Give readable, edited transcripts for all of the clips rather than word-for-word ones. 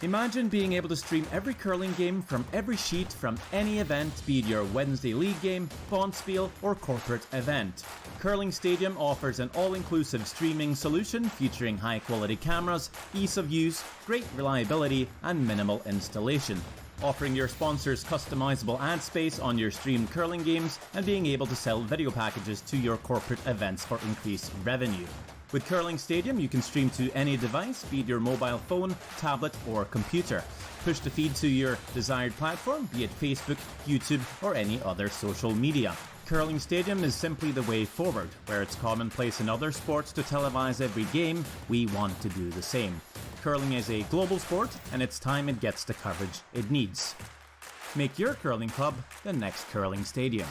Imagine being able to stream every curling game from every sheet from any event, be it your Wednesday league game, bonspiel, or corporate event. Curling Stadium offers an all-inclusive streaming solution featuring high-quality cameras, ease of use, great reliability, and minimal installation. Offering your sponsors customizable ad space on your streamed curling games and being able to sell video packages to your corporate events for increased revenue. With Curling Stadium, you can stream to any device, be it your mobile phone, tablet, or computer. Push the feed to your desired platform, be it Facebook, YouTube, or any other social media. Curling Stadium is simply the way forward. Where it's commonplace in other sports to televise every game, we want to do the same. Curling is a global sport, and it's time it gets the coverage it needs. Make your curling club the next Curling Stadium.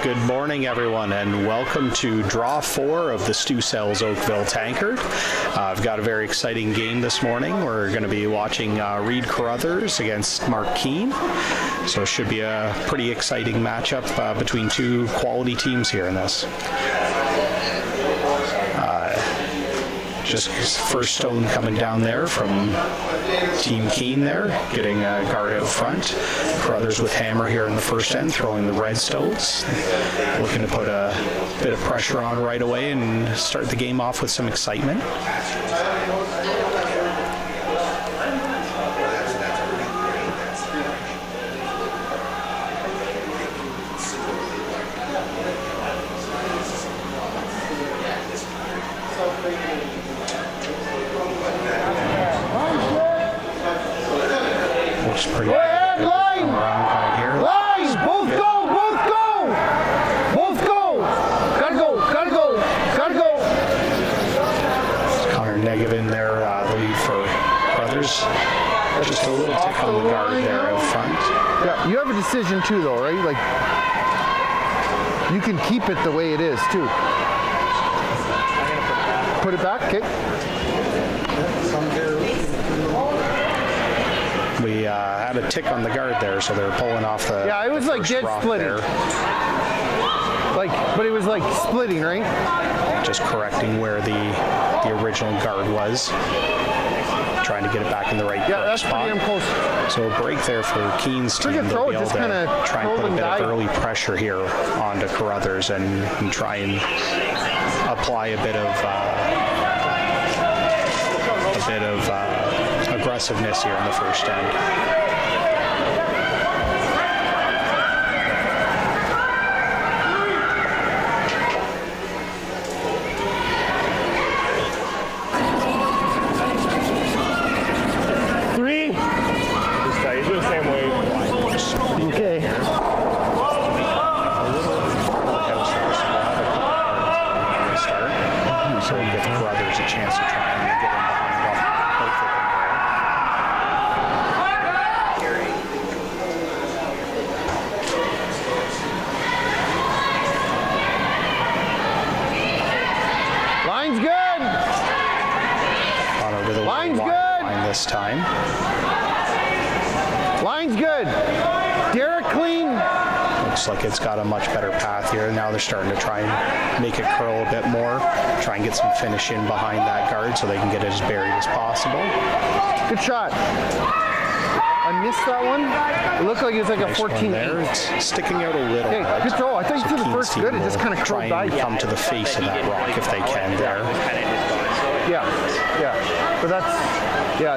Good morning, everyone, and welcome to Draw 4 of the Stu Sells Oakville Tankard. I've got a very exciting game this morning. We're going to be watching Reid Carruthers against Mark Kean. So it should be a pretty exciting matchup between two quality teams here in this. Just first stone coming down there from Team Kean there, getting a guard out front. Carruthers with hammer here in the first end, throwing the red stones. Looking to put a bit of pressure on right away and start the game off with some excitement. Pretty line! Right here. Line! Both go! Both go! Both go! Gotta go! Gotta go! Gotta go! It's Connor negative in there, the lead for Carruthers. Just a little tick on the guard there out front. Yeah, you have a decision too, though, right? Like, you can keep it the way it is too. Put it back, okay? We had a tick on the guard there, so they're pulling off the. Yeah, it was like dead splitting. There. Like, but it was like splitting, right? Just correcting where the original guard was. Trying to get it back in the right that's spot. pretty damn close. So a break there for Kean's team. They'll be able to try and put a bit of early pressure here onto Carruthers and try and apply a bit of aggressiveness here in the first end. This time. Line's good. Derek clean. Looks like it's got a much better path here. Now they're starting to try and make it curl a bit more. Try and get some finish in behind that guard so they can get it as buried as possible. Good shot. I missed that one. It looked like it was like a 14 there. It's sticking out a little bit. Good throw. I thought you did the first good. It just kind of try and come to the face of that rock if they can there. Yeah. But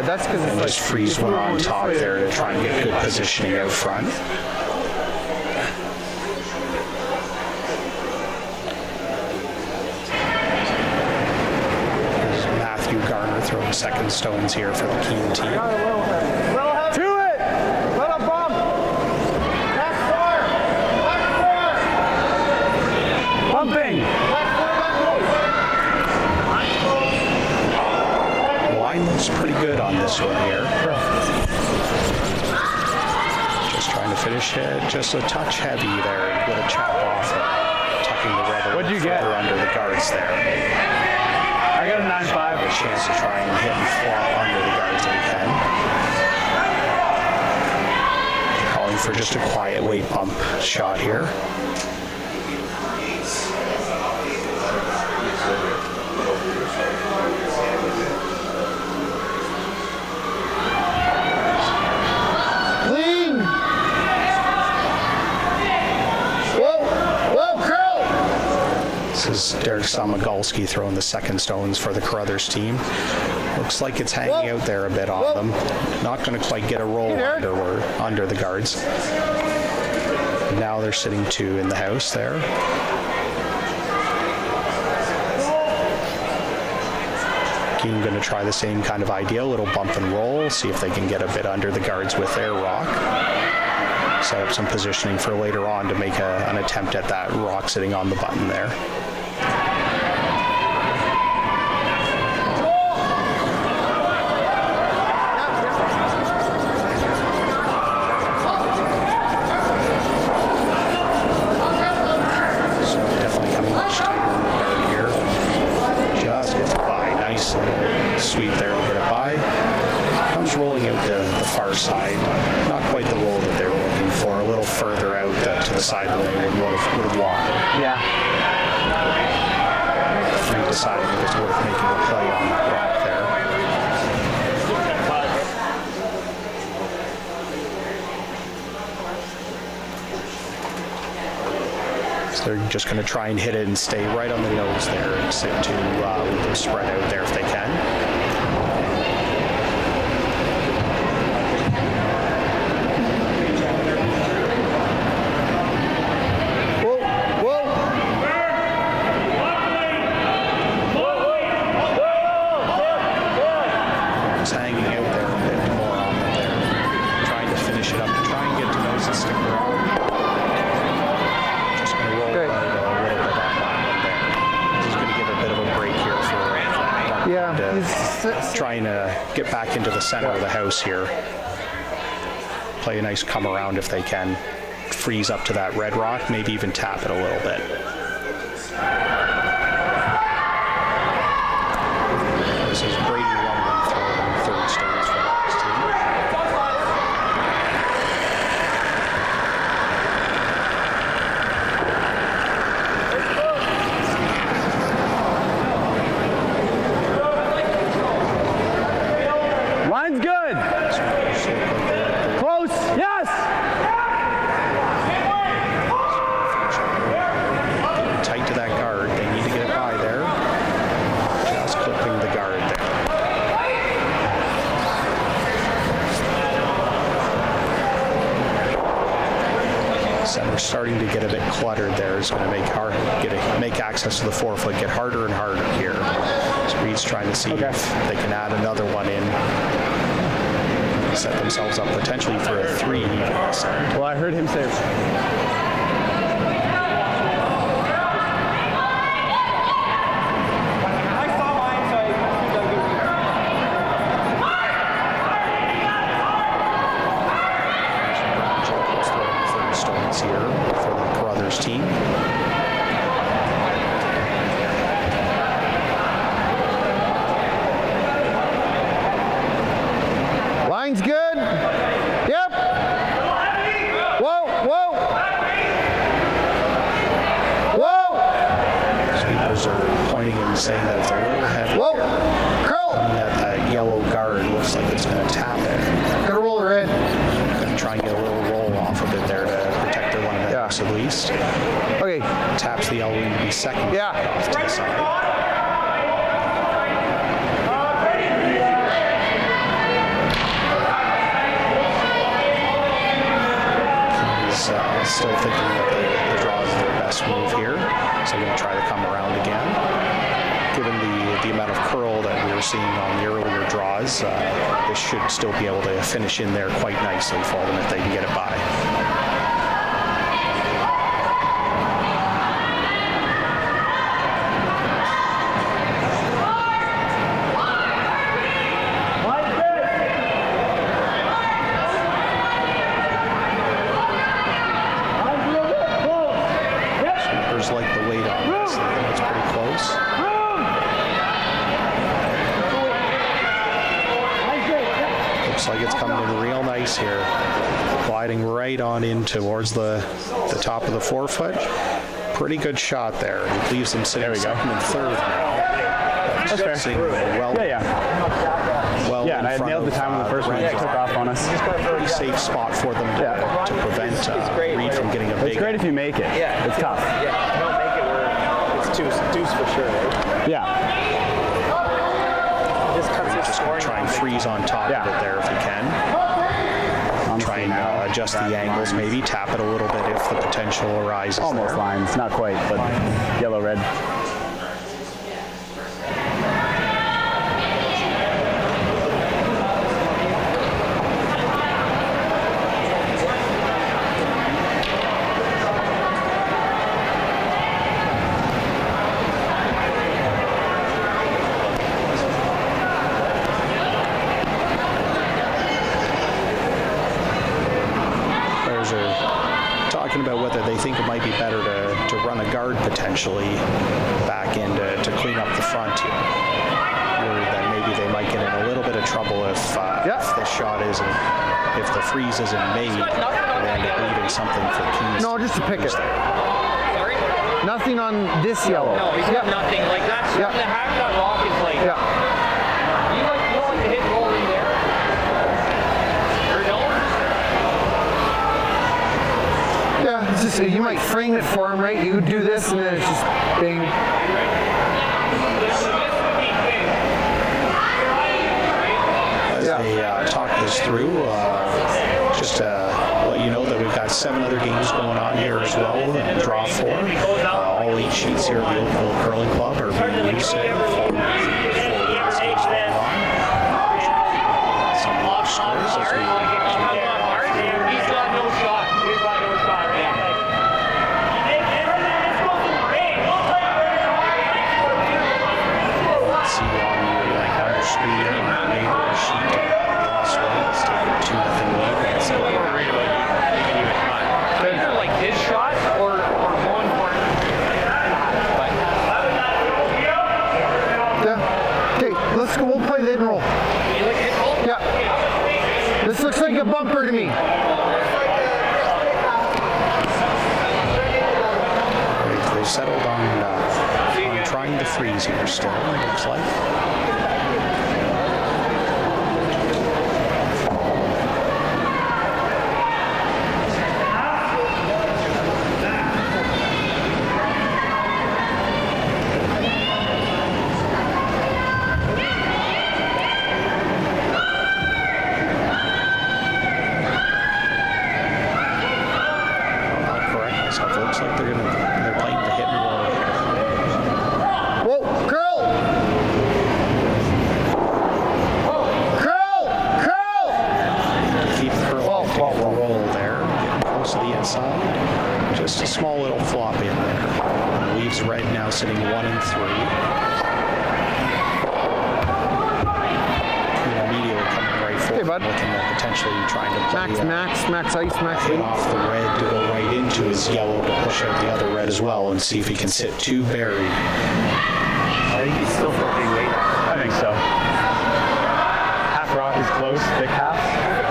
that's because it's just freeze one on top there to try and get good positioning out front. Matthew Garner throwing second stones here for the Kean team. finish it just a touch heavy there. Get a chop off it, tucking the red a What'd you little get? further under the guards there. I got a 9.5. A chance to try and hit and fall under the guards if we can. Calling for just a quiet weight bump shot here. Clean. Whoa, whoa, curl. This is Derek Samagalski throwing the second stones for the Carruthers team. Looks like it's hanging out there a bit on them. Not going to quite get a roll under the guards. Now they're sitting 2 in the house there. Kean going to try the same kind of idea, a little bump and roll, see if they can get a bit under the guards with their rock. Set up some positioning for later on to make an attempt at that rock sitting on the button there. Sweep there to get it by. Comes rolling out the far side. Not quite the roll that they were looking for. A little further out to the side than they would have wanted. Yeah. Three deciding it was worth making a play on that rock there. So they're just going to try and hit it and stay right on the nose there and sit to leave them spread out there if they can. Trying to get back into the center of the house here. Play a nice come around if they can. Freeze up to that red rock, maybe even tap it a little bit. This is Brady Rumlin throwing third stones for his team. Line's good. Close. Yes. Tight to that guard. They need to get it by there. Just clipping the guard there. Center starting to get a bit cluttered there. It's going to make access to the forefoot get harder and harder here. So Reid's trying to see if they can add another one in. Set themselves up potentially for a 3. Well, I heard him say. Stones here for the Carruthers team. Line's good. Yep. Whoa, whoa. Whoa. Sweepers are pointing and saying that it's a little heavy. Whoa. Curl. That yellow guard looks like it's going to tap it. Gotta roll her in. Going to try and get a little roll off of it there to protect their one of the house at least. Okay. Taps the yellow in second. Yeah. Off to the side. Still thinking that the draw is their best move here, so they're going to try to come around again. Given the amount of curl that we were seeing on the earlier draws, this should still be able to finish in there quite nicely for them if they can get it by. Carruthers here, gliding right on in towards the top of the forefoot. Pretty good shot there. It leaves them sitting second and third now. That's fair. Well, well and I nailed the time on the first one. It took off on us. Pretty safe spot for them to prevent Reid from getting a big. It's great if you make it. Yeah, it's tough. Yeah, if you don't make it where it's deuce for sure, right? Yeah. Just going to try and freeze on top of it there if you can. Try and adjust the angles, maybe tap it a little bit if the potential arises. Almost there. lines, not quite, but yellow-red. About whether they think it might be better to run a guard potentially back in to clean up the front here. Worried that maybe they might get in a little bit of trouble if the shot isn't, if the freeze isn't made, and they end up leaving something for Kean. No, just to pick it. Nothing on this yellow. No, he's got nothing. Like that's the half that rock is like. Yeah. You like to hit roll in there. Or no? Yeah, it's just, you might frame it for him, right? You do this, and then it's just bing. As they talk this through, just let you know that we've got 7 other games going on here as well, and draw 4. All 8 sheets here at the Oakville Curling Club are being used for We'll play the hit and roll. Yeah. This looks like a bumper to me. They settled on trying to freeze here still, it looks like. Sitting 1 and 3. Immediately coming right forward, hey, bud. Looking at potentially trying to play max ice, hit off the red to go right into his yellow to push out the other red as well and see if he can sit 2 buried. I think he's still for a big weight. I think so. Half rock is close, thick half.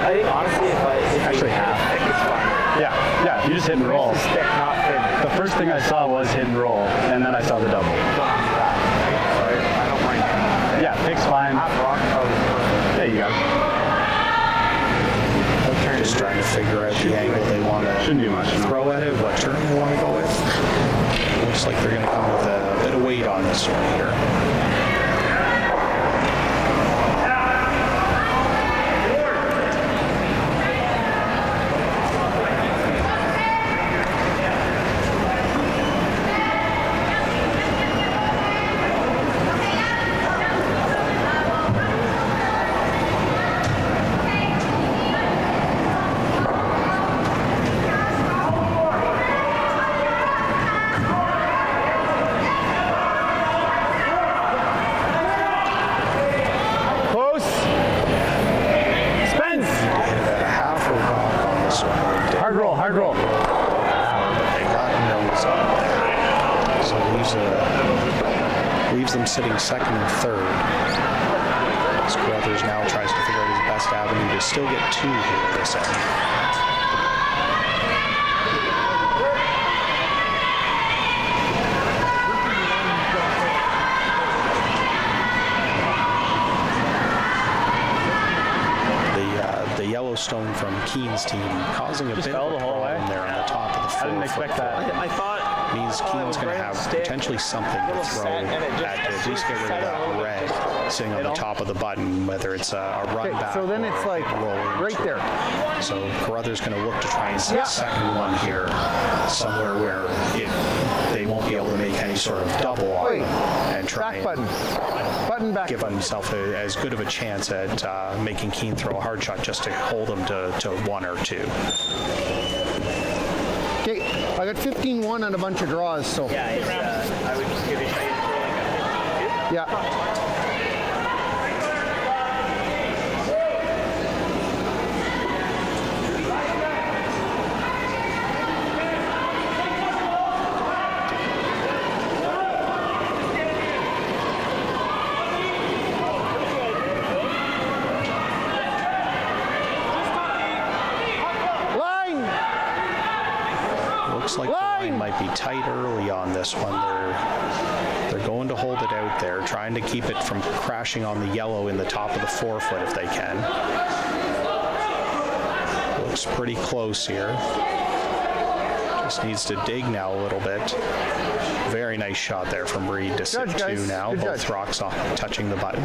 I think honestly, if actually half. I think it's fine. Yeah, you just hit and roll. It's thick, not thin. The first thing I saw was hit and roll, and then I saw the double. I don't mind. Yeah, thick's fine. Half rock, there you go. Just trying to figure out the angle they want to throw at it, what turn they want to go with. Looks like they're going to come with a bit of weight on this one here. Hard roll. They got nose on there. So leaves them sitting second and third. Carruthers now tries to figure out his best avenue to still get 2 here at this end. The Yellowstone from Kean's team causing a bit of a problem there on the top of the 4. I didn't expect that. I thought Means Kean's going to have potentially something to throw at least get rid of that red sitting on the top of the button, whether it's a run back. So then it's like right there. So Carruthers going to look to try and see a second one here, somewhere where they won't be able to make any sort of double on and try Back button back. give himself as good of a chance at making Kean throw a hard shot just to hold him to 1 or 2. Okay, I got 15-1 on a bunch of draws, so. yeah, I would just give it a try. Yeah. Looks like the line might be tight early on this one. They're going to hold it out there, trying to keep it from crashing on the yellow in the top of the 4-foot if they can. Looks pretty close here. Just needs to dig now a little bit. Very nice shot there from Reid to sit 2 now. Both rocks touching the button.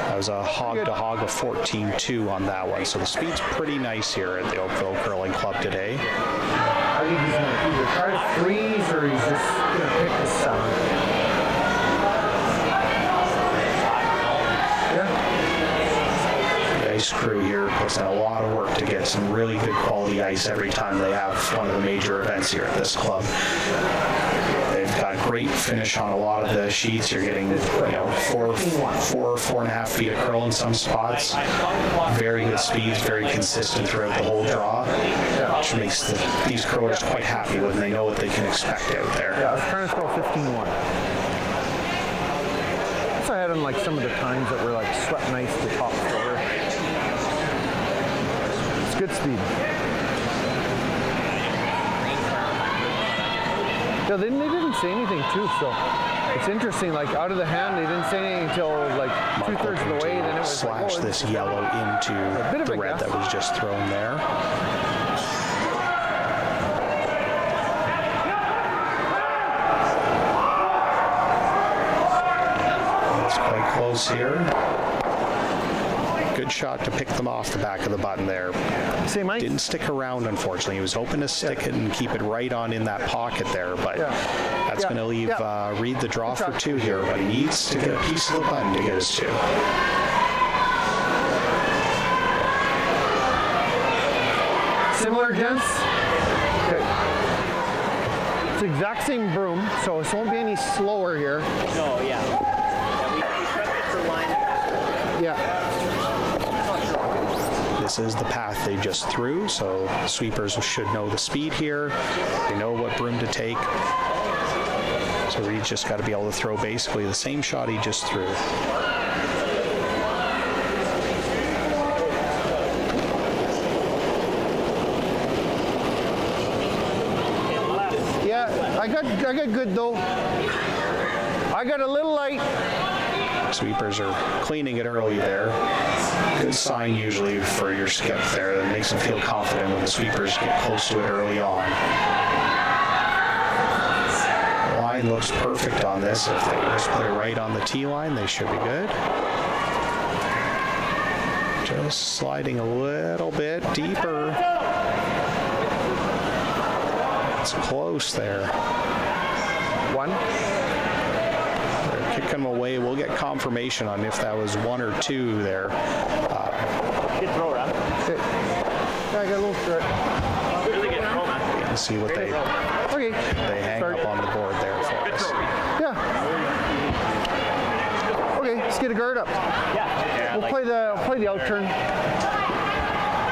That was a hog-to-hog of 14-2 on that one. So the speed's pretty nice here at the Oakville Curling Club today. I think he's going to either try to freeze or he's just going to pick the sound. Yeah. The ice crew here puts in a lot of work to get some really good quality ice every time they have one of the major events here at this club. They've got great finish on a lot of the sheets. You're getting, 4.5 feet of curl in some spots. Very good speeds, very consistent throughout the whole draw, which makes these curlers quite happy when they know what they can expect out there. Yeah, I was trying to throw 15-1. So I had on like some of the times that were like swept nice to top floor. It's good speed. Yeah, they didn't say anything too, so it's interesting. Like out of the hand, they didn't say anything until like 2/3 of the way. Then it was slash like, this yellow into the red that was just thrown there. It's quite close here. Good shot to pick them off the back of the button there. Say, Mike? Didn't stick around, unfortunately. He was hoping to stick it and keep it right on in that pocket there, but that's going to leave Reid the draw for 2 here, but he needs to get a piece of the button to get his 2. Similar, gents? Okay. It's the exact same broom, so it won't be any slower here. No, yeah. We prepped it for line. Yeah. This is the path they just threw, so sweepers should know the speed here. They know what broom to take. So Reid's just got to be able to throw basically the same shot he just threw. Yeah, I got good though. I got a little light. Sweepers are cleaning it early there. Good sign usually for your skip there. That makes them feel confident when the sweepers get close to it early on. The line looks perfect on this. If they just put it right on the tee line, they should be good. Just sliding a little bit deeper. It's close there. 1. They're kicking them away. We'll get confirmation on if that was 1 or 2 there. Good throw, Rob. Okay. Yeah, I got a little throw. Really good throw, man. You can see what they hang up on the board there for us. Yeah. Okay, let's get a guard up. Yeah. We'll play the out turn.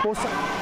Both sides.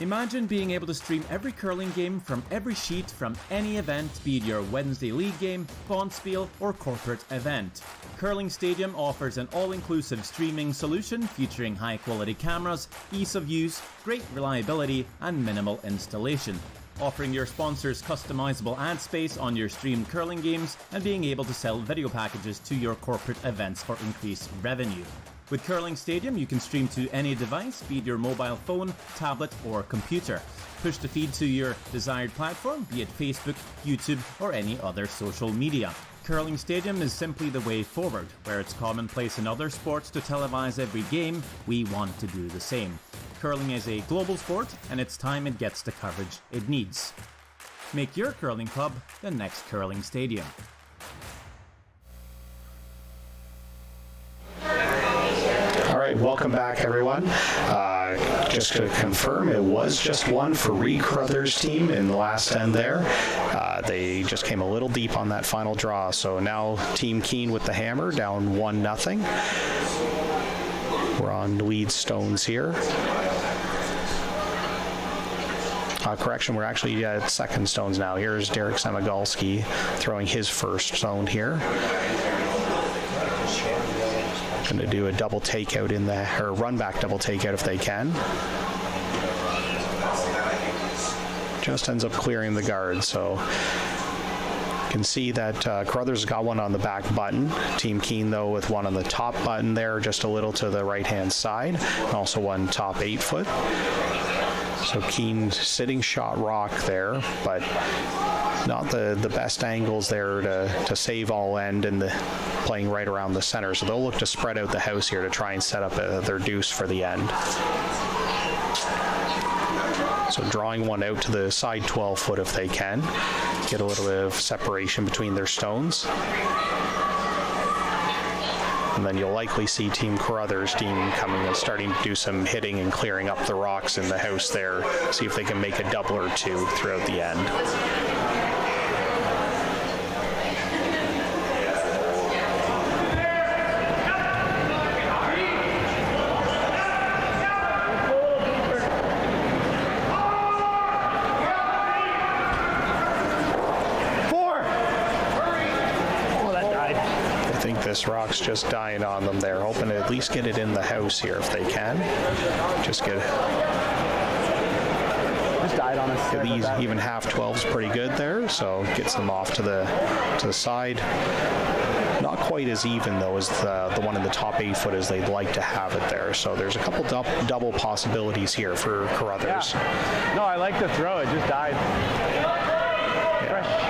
Imagine being able to stream every curling game from every sheet from any event, be it your Wednesday league game, bonspiel, or corporate event. Curling Stadium offers an all-inclusive streaming solution featuring high-quality cameras, ease of use, great reliability, and minimal installation. Offering your sponsors customizable ad space on your streamed curling games and being able to sell video packages to your corporate events for increased revenue. With Curling Stadium, you can stream to any device, be it your mobile phone, tablet, or computer. Push the feed to your desired platform, be it Facebook, YouTube, or any other social media. Curling Stadium is simply the way forward. Where it's commonplace in other sports to televise every game, we want to do the same. Curling is a global sport, and it's time it gets the coverage it needs. Make your curling club the next Curling Stadium. All right, welcome back, everyone. Just to confirm, it was just one for Reid Carruthers' team in the last end there. They just came a little deep on that final draw, so now Team Kean with the hammer, down 1-0. We're on lead stones here. Correction, we're actually at second stones now. Here's Derek Semigalski throwing his first stone here. Going to do a double takeout in the, or run back double takeout if they can. Just ends up clearing the guard, so you can see that Carruthers got one on the back button. Team Kean, though, with one on the top button there, just a little to the right-hand side, and also one top 8 foot. So Kean sitting shot rock there, but not the best angles there to save all end, and playing right around the center. So they'll look to spread out the house here to try and set up their deuce for the end. So drawing one out to the side 12 foot if they can. Get a little bit of separation between their stones. And then you'll likely see Team Carruthers' team coming and starting to do some hitting and clearing up the rocks in the house there. See if they can make a double or two throughout the end. This rock's just dying on them there, hoping to at least get it in the house here if they can. Just get died on us. These even half 12's pretty good there, so gets them off to the side. Not quite as even though as the one in the top 8 foot as they'd like to have it there. So there's a couple double possibilities here for Carruthers. Yeah. No, I like the throw. It just died.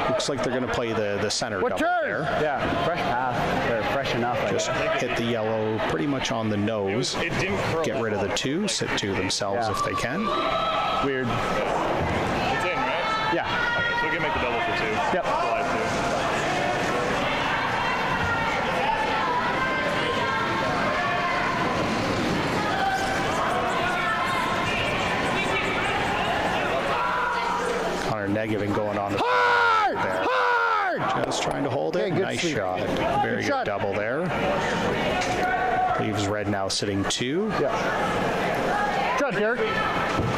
Looks like they're going to play the center double there. Yeah, fresh path. They're fresh enough. Just hit the yellow pretty much on the nose. It didn't curl. Get rid of the 2, sit 2 themselves if they can. Weird. It's in, right? Yeah. Okay, so we can make the double for 2. Yep. Slide 2. Connor Negative going on. Just trying to hold it. Nice shot. Very good double there. Leaves Red now sitting 2. Yeah. Shot, Derek.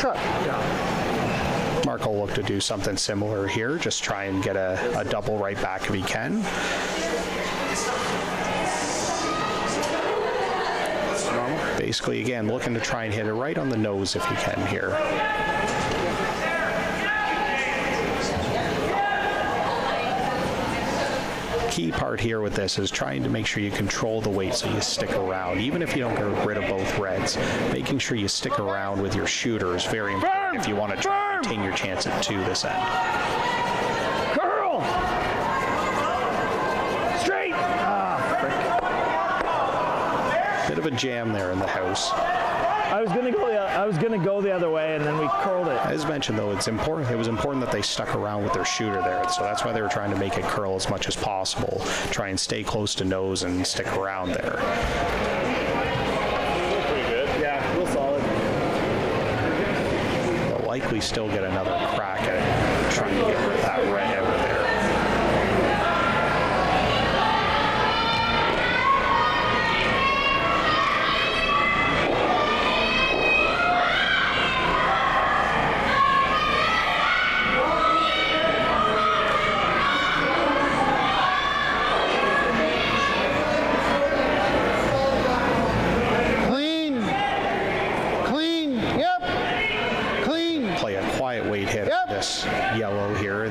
Shot. Yeah. Mark will look to do something similar here. Just try and get a double right back if he can. Basically, again, looking to try and hit it right on the nose if he can here. Key part here with this is trying to make sure you control the weight so you stick around. Even if you don't get rid of both reds, making sure you stick around with your shooter is very important if you want to try and maintain your chance at 2 this end. Curl! Straight! Bit of a jam there in the house. I was gonna go the other way, and then we curled it. As mentioned, though, it's important. It was important that they stuck around with their shooter there, so that's why they were trying to make it curl as much as possible. Try and stay close to nose and stick around there. Pretty good. Yeah, real solid. They'll likely still get another crack at trying to get rid of that red out of there.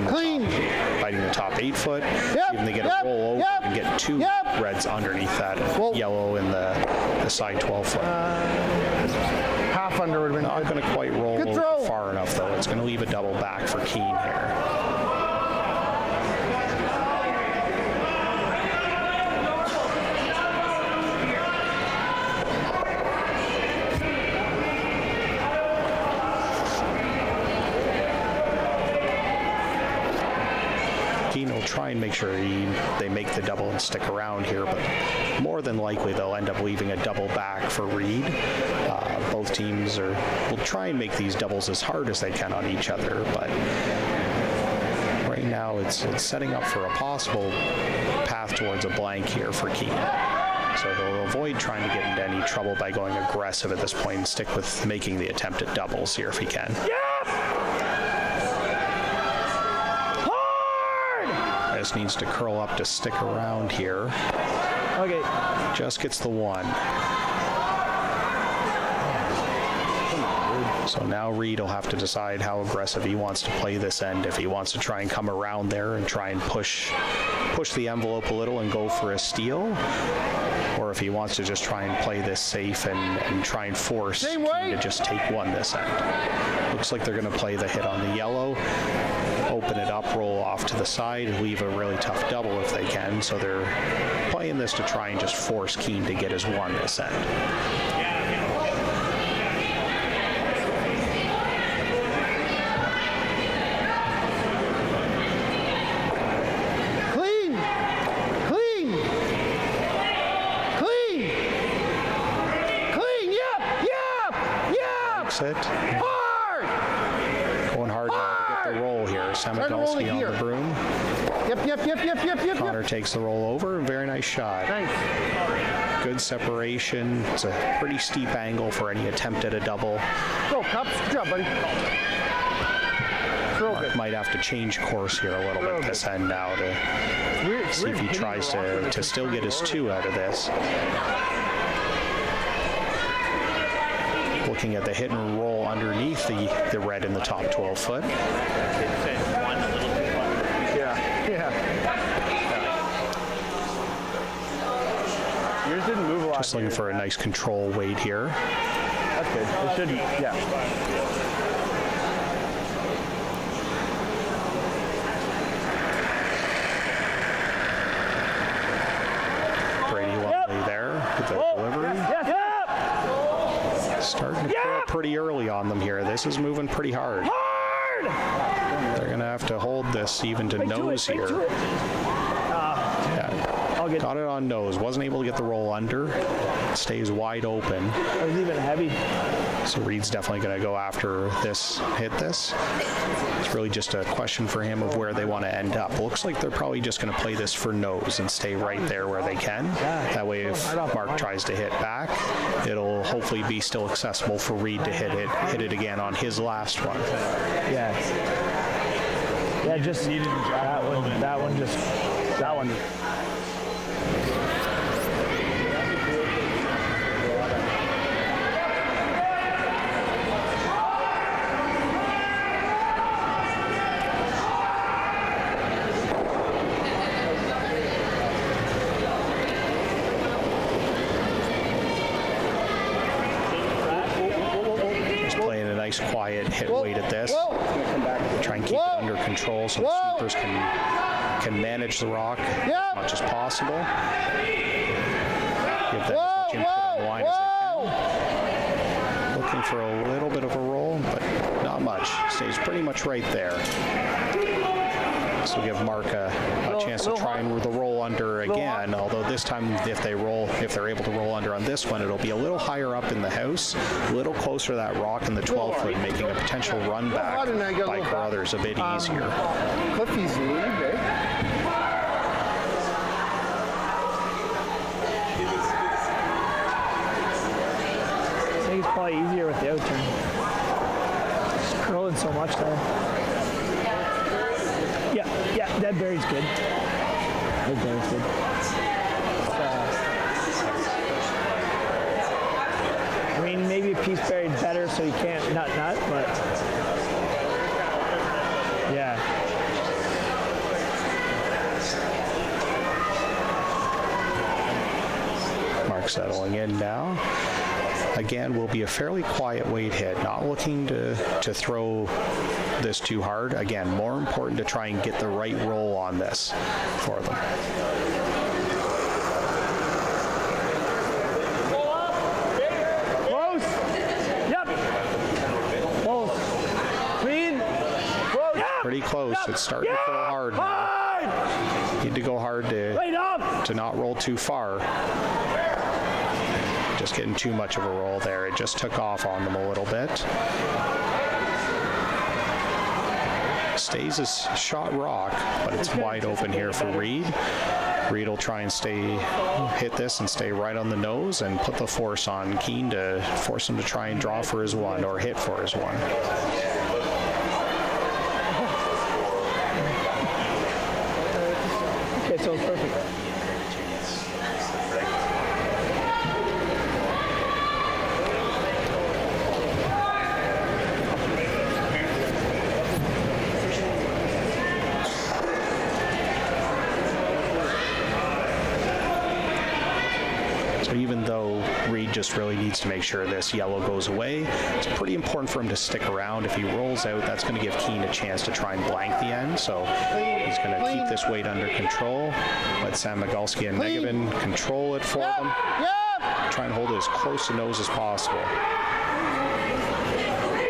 the Clean. biting the top 8 foot. Yep, Even they get yep, a roll over yep, and get 2 yep. reds underneath that Whoa. yellow in the side 12 foot. Half under would have been Not good. going to quite roll Good over throw. far enough, though. It's going to leave a double back for Kean here. Kean will try and make sure they make the double and stick around here, but more than likely they'll end up leaving a double back for Reid. Both teams will try and make these doubles as hard as they can on each other, but right now it's setting up for a possible path towards a blank here for Kean. So he'll avoid trying to get into any trouble by going aggressive at this point and stick with making the attempt at doubles here if he can. Just needs to curl up to stick around here. Okay. Just gets the 1. So now Reid will have to decide how aggressive he wants to play this end. If he wants to try and come around there and try and push the envelope a little and go for a steal, or if he wants to just try and play this safe and try and force Kean to just take 1 this end. Looks like they're going to play the hit on the yellow, open it up, roll off to the side, leave a really tough double if they can. So they're playing this to try and just force Kean to get his 1 this end. It. Hard! Going hard now to get the roll here. Samodolski on the broom. Yep. Connor takes the roll over. Very nice shot. Nice. Good separation. It's a pretty steep angle for any attempt at a double. Go, Cups. Good job, buddy. Mark might have to change course here a little bit this end now to see if he tries to still get his 2 out of this. Looking at the hit and roll underneath the red in the top 12 foot. Yeah. Yours didn't move a lot. Just looking for a nice control weight here. That's good. It shouldn't. Yeah. Brady Lumley there with the delivery. Starting to curl pretty early on them here. This is moving pretty hard. They're going to have to hold this even to nose here. Got it on nose. Wasn't able to get the roll under. Stays wide open. It was even heavy. So Reid's definitely going to go after this, hit this. It's really just a question for him of where they want to end up. Looks like they're probably just going to play this for nose and stay right there where they can. That way if Mark tries to hit back, it'll hopefully be still accessible for Reid to hit it again on his last one. Yeah, just needed that one. Nice quiet hit weight at this. Try and keep it under control so the sweepers can manage the rock as much as possible. Give them as much input on the line as they can. Looking for a little bit of a roll, but not much. Stays pretty much right there. This will give Mark a chance to try and the roll under again, although this time if they're able to roll under on this one, it'll be a little higher up in the house, a little closer to that rock in the 12 foot, making a potential run back by Carruthers a bit easier. Cliffy's really big. I think it's probably easier with the out turn. Just curling so much there. Yeah, that berry's good. That berry's good. I mean, maybe a piece berry's better so you can't nut, but yeah. rock settling in now. Again, will be a fairly quiet weight hit, not looking to throw this too hard. Again, more important to try and get the right roll on this for them. Close. Yep. Close. Clean. Close. Pretty close. It's starting to go hard now. Need to go hard to not roll too far. Just getting too much of a roll there. It just took off on them a little bit. Stays a shot rock, but it's wide open here for Reid. Reid will try and hit this and stay right on the nose and put the force on Kean to force him to try and draw for his one or hit for his one. Okay, so it's perfect. So even though Reid just really needs to make sure this yellow goes away, it's pretty important for him to stick around. If he rolls out, that's going to give Kean a chance to try and blank the end. So he's going to keep this weight under control. Let Sam Migalski and Negevin control it for them. Try and hold it as close to nose as possible.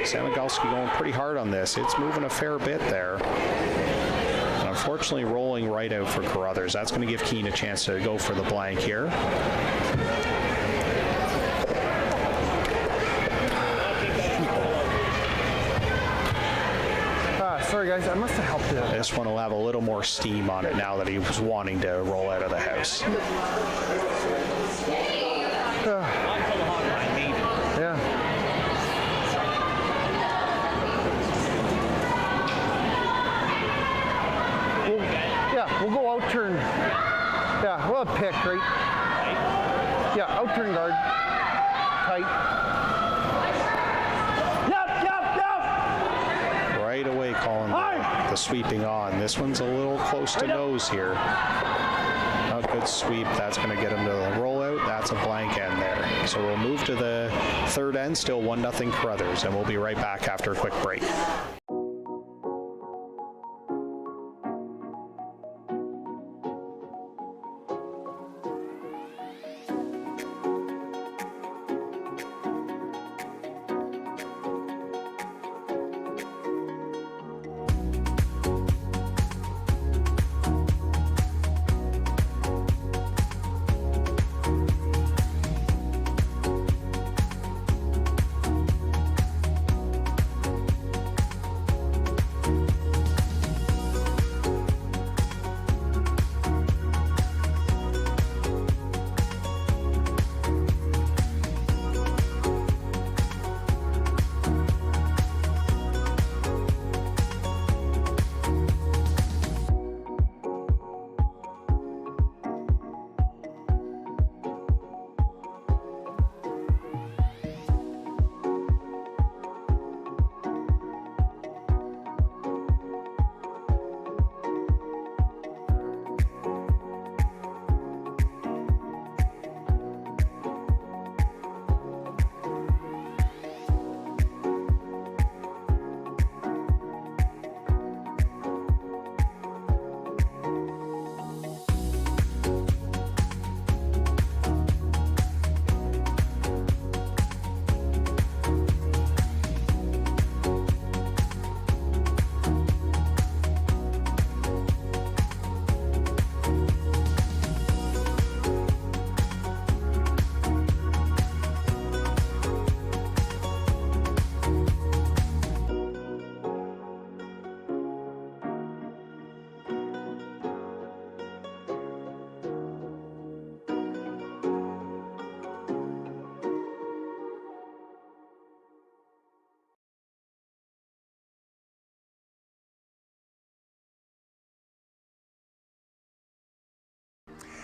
Sam Migalski going pretty hard on this. It's moving a fair bit there. Unfortunately, rolling right out for Carruthers. That's going to give Kean a chance to go for the blank here. Sorry guys, I must have helped you. This one will have a little more steam on it now that he was wanting to roll out of the house. Yeah. We'll go out turn. Yeah, we'll have pick, right? Yeah, out turn guard. Tight. Right away calling the sweeping on. This one's a little close to nose here. A good sweep. That's going to get him to the rollout. That's a blank end there. So we'll move to the third end. Still 1-0 Carruthers, and we'll be right back after a quick break.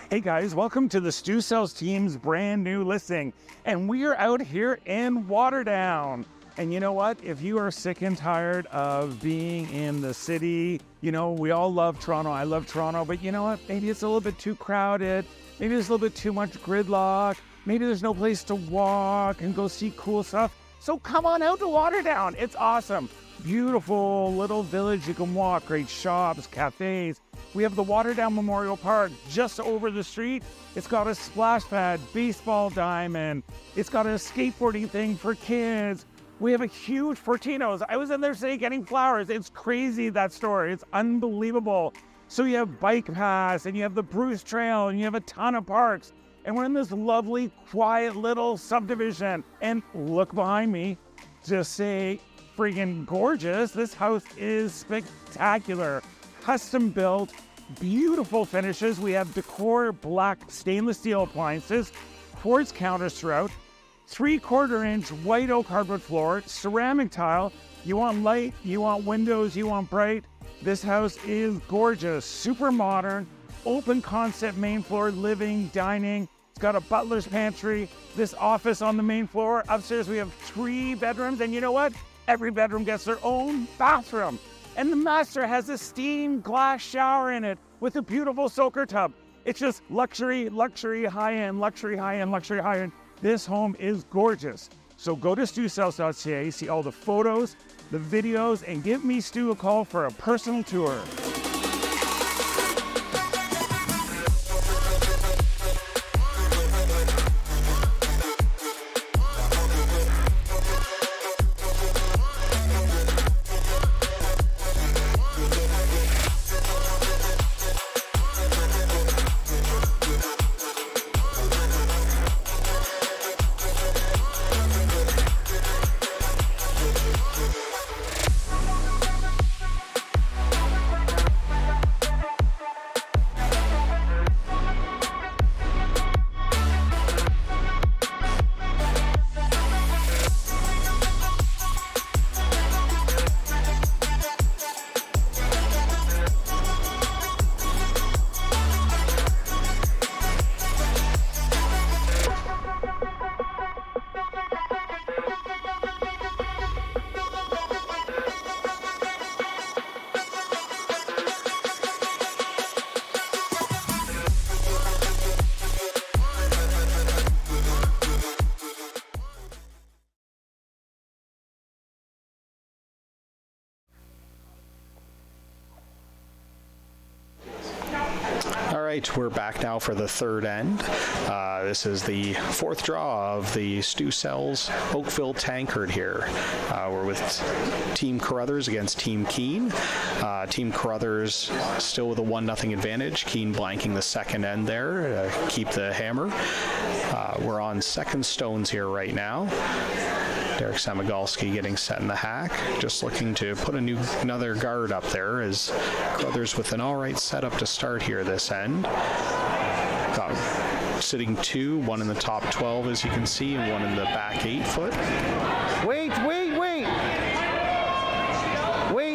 Hey guys, welcome to the Stew Cells team's brand new listing. And we are out here in Waterdown. And you know what? If you are sick and tired of being in the city, you know, we all love Toronto. I love Toronto, but you know what? Maybe it's a little bit too crowded. Maybe there's a little bit too much gridlock. Maybe there's no place to walk and go see cool stuff. So come on out to Waterdown. It's awesome. Beautiful little village you can walk, great shops, cafes. We have the Waterdown Memorial Park just over the street. It's got a splash pad, baseball diamond. It's got a skateboarding thing for kids. We have a huge Fortino's. I was in there today getting flowers. It's crazy, that store. It's unbelievable. So you have Bike Pass, and you have the Bruce Trail, and you have a ton of parks. And we're in this lovely, quiet little subdivision. And look behind me, just say friggin' gorgeous. This house is spectacular. Custom built, beautiful finishes. We have decor black stainless steel appliances, quartz counters throughout, 3/4-inch white oak hardwood floor, ceramic tile. You want light, you want windows, you want bright. This house is gorgeous, super modern, open concept main floor, living, dining. It's got a butler's pantry, this office on the main floor. Upstairs we have 3 bedrooms, and you know what? Every bedroom gets their own bathroom. And the master has a steamed glass shower in it with a beautiful soaker tub. It's just luxury, luxury, high-end, luxury, high-end, luxury, high-end. This home is gorgeous. So go to stewcells.ca, see all the photos, the videos, and give me Stu a call for a personal tour. right, we're back now for the third end. This is the fourth draw of the Stu Cells Oakville Tankard here. We're with Team Carruthers against Team Kean. Team Carruthers still with a 1-0 advantage. Kean blanking the second end there to keep the hammer. We're on second stones here right now. Derek Samagalski getting set in the hack, just looking to put another guard up there as Carruthers with an all right setup to start here this end. Got sitting 2, one in the top 12 as you can see, and one in the back 8 foot. Wait,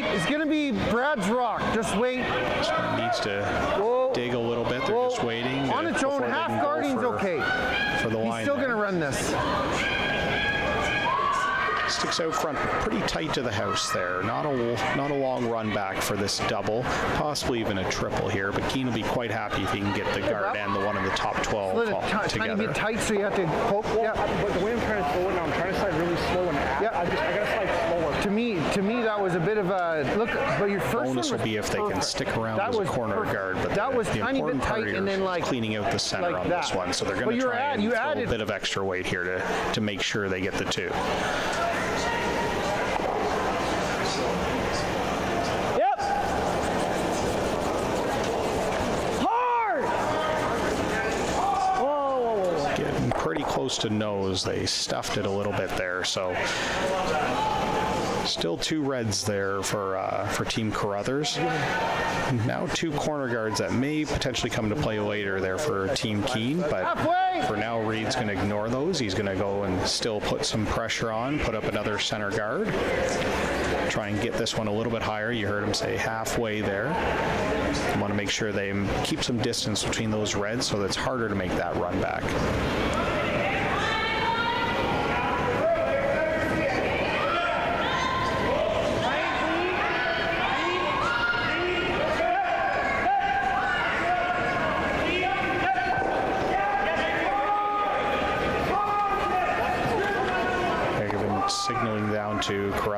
it's gonna be Brad's rock, just wait. This one needs to dig a little bit, they're just waiting. On its own, half guarding's okay. For the line. He's still gonna run this. Sticks out front pretty tight to the house there. Not a long run back for this double, possibly even a triple here, but Kean will be quite happy if he can get the guard and the one in the top 12 together. Tiny bit tight, so you have to poke. Well, but the way I'm trying to throw it now, I'm trying to slide really slow and I gotta slide slower. To me, that was a bit of a look. But your first bonus will be if they can stick around as a corner guard. But that was the tiny bit tight, and then like cleaning out the center like on this one, so they're going to try and throw a bit of extra weight here to make sure they get the 2. Close to nose, they stuffed it a little bit there, so still 2 reds there for Team Carruthers. Now 2 corner guards that may potentially come to play later there for Team Kean, but for now Reid's going to ignore those. He's going to go and still put some pressure on, put up another center guard, try and get this one a little bit higher. You heard him say halfway there. You want to make sure they keep some distance between those reds so that it's harder to make that run back.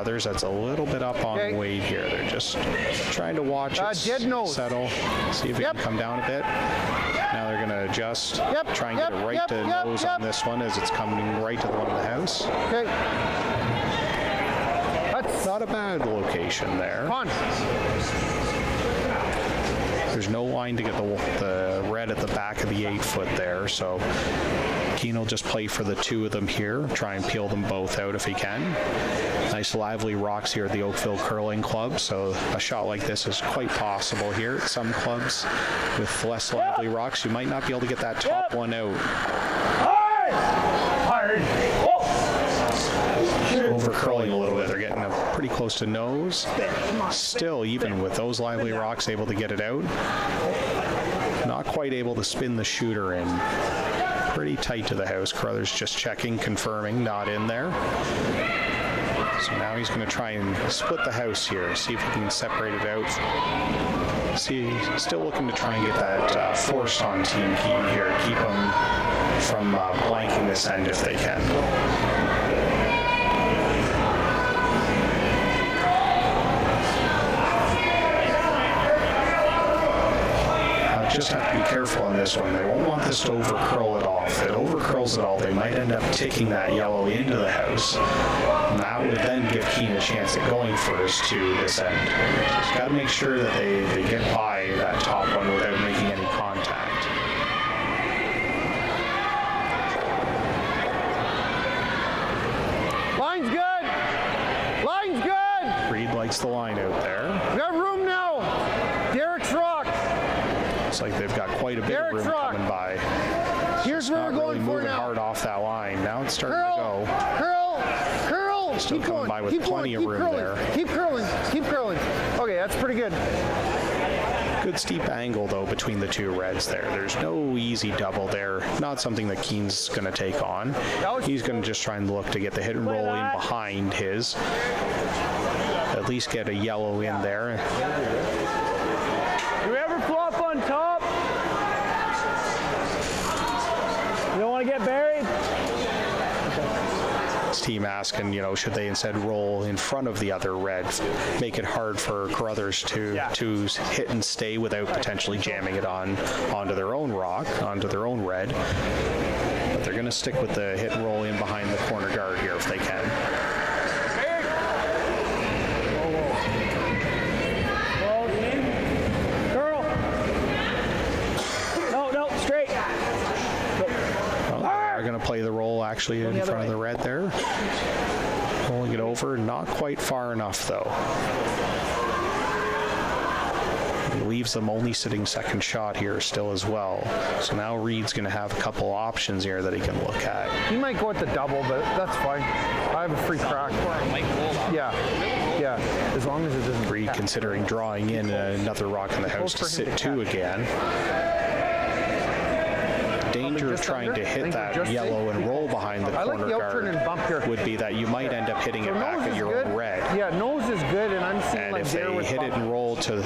Carruthers. That's a little bit up on Okay. weight here. They're just trying to watch it dead nose. settle, see if it Yep. can come down a bit. Now they're going to adjust, Yep, try and get yep, it right yep, to yep, nose yep. on this one as it's coming right to the one in the house. Okay. That's Not a bad location there. Con. There's no line to get the red at the back of the 8-foot there, so Kean will just play for the two of them here, try and peel them both out if he can. Nice lively rocks here at the Oakville Curling Club, so a shot like this is quite possible here. At some clubs with less lively rocks, you might not be able to get that top one out. Hard. Over curling a little bit, they're getting up pretty close to nose. Still, even with those lively rocks, able to get it out. Not quite able to spin the shooter in. Pretty tight to the house. Carruthers just checking, confirming, not in there. So now he's going to try and split the house here, see if he can separate it out. See, still looking to try and get that force on Team Kean here, keep them from blanking this end if they can. Just have to be careful on this one. They won't want this to over curl it all. If it over curls it all, they might end up ticking that yellow into the house. And that would then give Kean a chance at going first to this end. Just got to make sure that they get by that top one without making any contact. Line's good. Line's good. Reid likes the line out there. We got room now. Derek's rock. Looks like they've got quite a bit of room coming by. Here's where we're Not really going for moving now. hard off that line. Now it's starting to Curl, go. curl, curl. Still Keep coming going. by with Keep plenty going. of Keep room curling. there. Keep curling. Keep curling. Okay, that's pretty good. Good steep angle though between the two reds there. There's no easy double there. Not something that Kean's going to take on. He's going to just try and look to get the hit and roll in behind his. At least get a yellow in there. Do we ever flop on top? You don't want to get buried? His team asking, should they instead roll in front of the other red, make it hard for Carruthers to hit and stay without potentially jamming it onto their own rock, onto their own red. But they're going to stick with the hit and roll in behind the corner guard here if they can. Girl. No, straight. Well, they're going to play the roll actually in front of the red there. Pulling it over, not quite far enough though. Leaves them only sitting second shot here still as well. So now Reid's going to have a couple options here that he can look at. He might go with the double, but that's fine. I have a free crack. Yeah. As long as it doesn't. Reid considering drawing in another rock in the house to sit two again. Danger of trying to hit that yellow and roll behind the corner guard would be that you might end up hitting it back at your own red. Yeah, nose is good, and I'm seeing And like if there they with hit it and roll to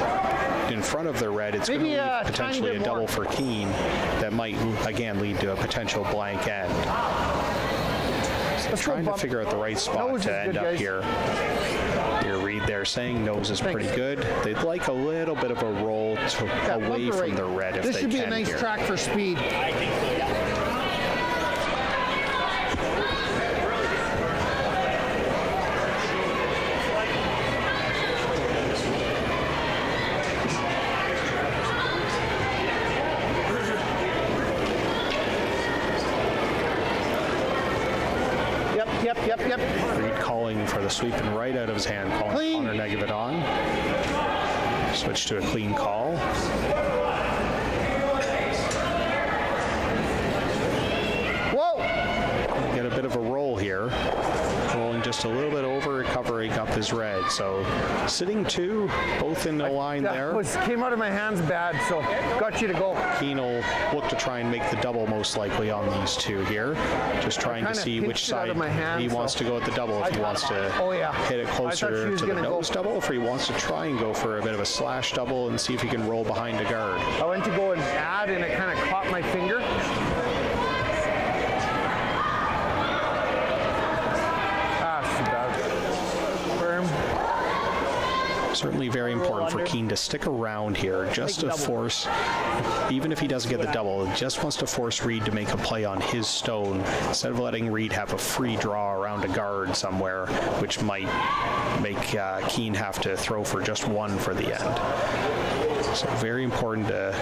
in front of the red, it's going to Maybe, leave potentially tiny a bit double more. for Kean that might again lead to a potential blank end. So trying to figure out the right spot Nose is to end good, up guys. here. Here, Reid there saying nose is pretty good. They'd like a little bit of a roll away from the red if This they should can be a nice here. track for speed. Yep. Reid calling for the sweep and right out of his hand, calling Clean. Connor negative it on. Switch to a clean call. Whoa! Get a bit of a roll here. Rolling just a little bit over, covering up his red. So sitting two, both in the line there. Came out of my hands bad, so got you to go. Kean will look to try and make the double most likely on these two here. Just trying to kinda see which pinched it out side of my hand, he wants so- to go at the double. If he wants to hit it I thought she closer was to the gonna go. nose double, if he wants to try and go for a bit of a slash double and see if he can roll behind a guard. I went to go and add, and it kind of caught my finger. Too bad. Certainly very important for Kean to stick around here just to force, even if he doesn't get the double, just wants to force Reid to make a play on his stone instead of letting Reid have a free draw around a guard somewhere, which might make Kean have to throw for just one for the end. So very important to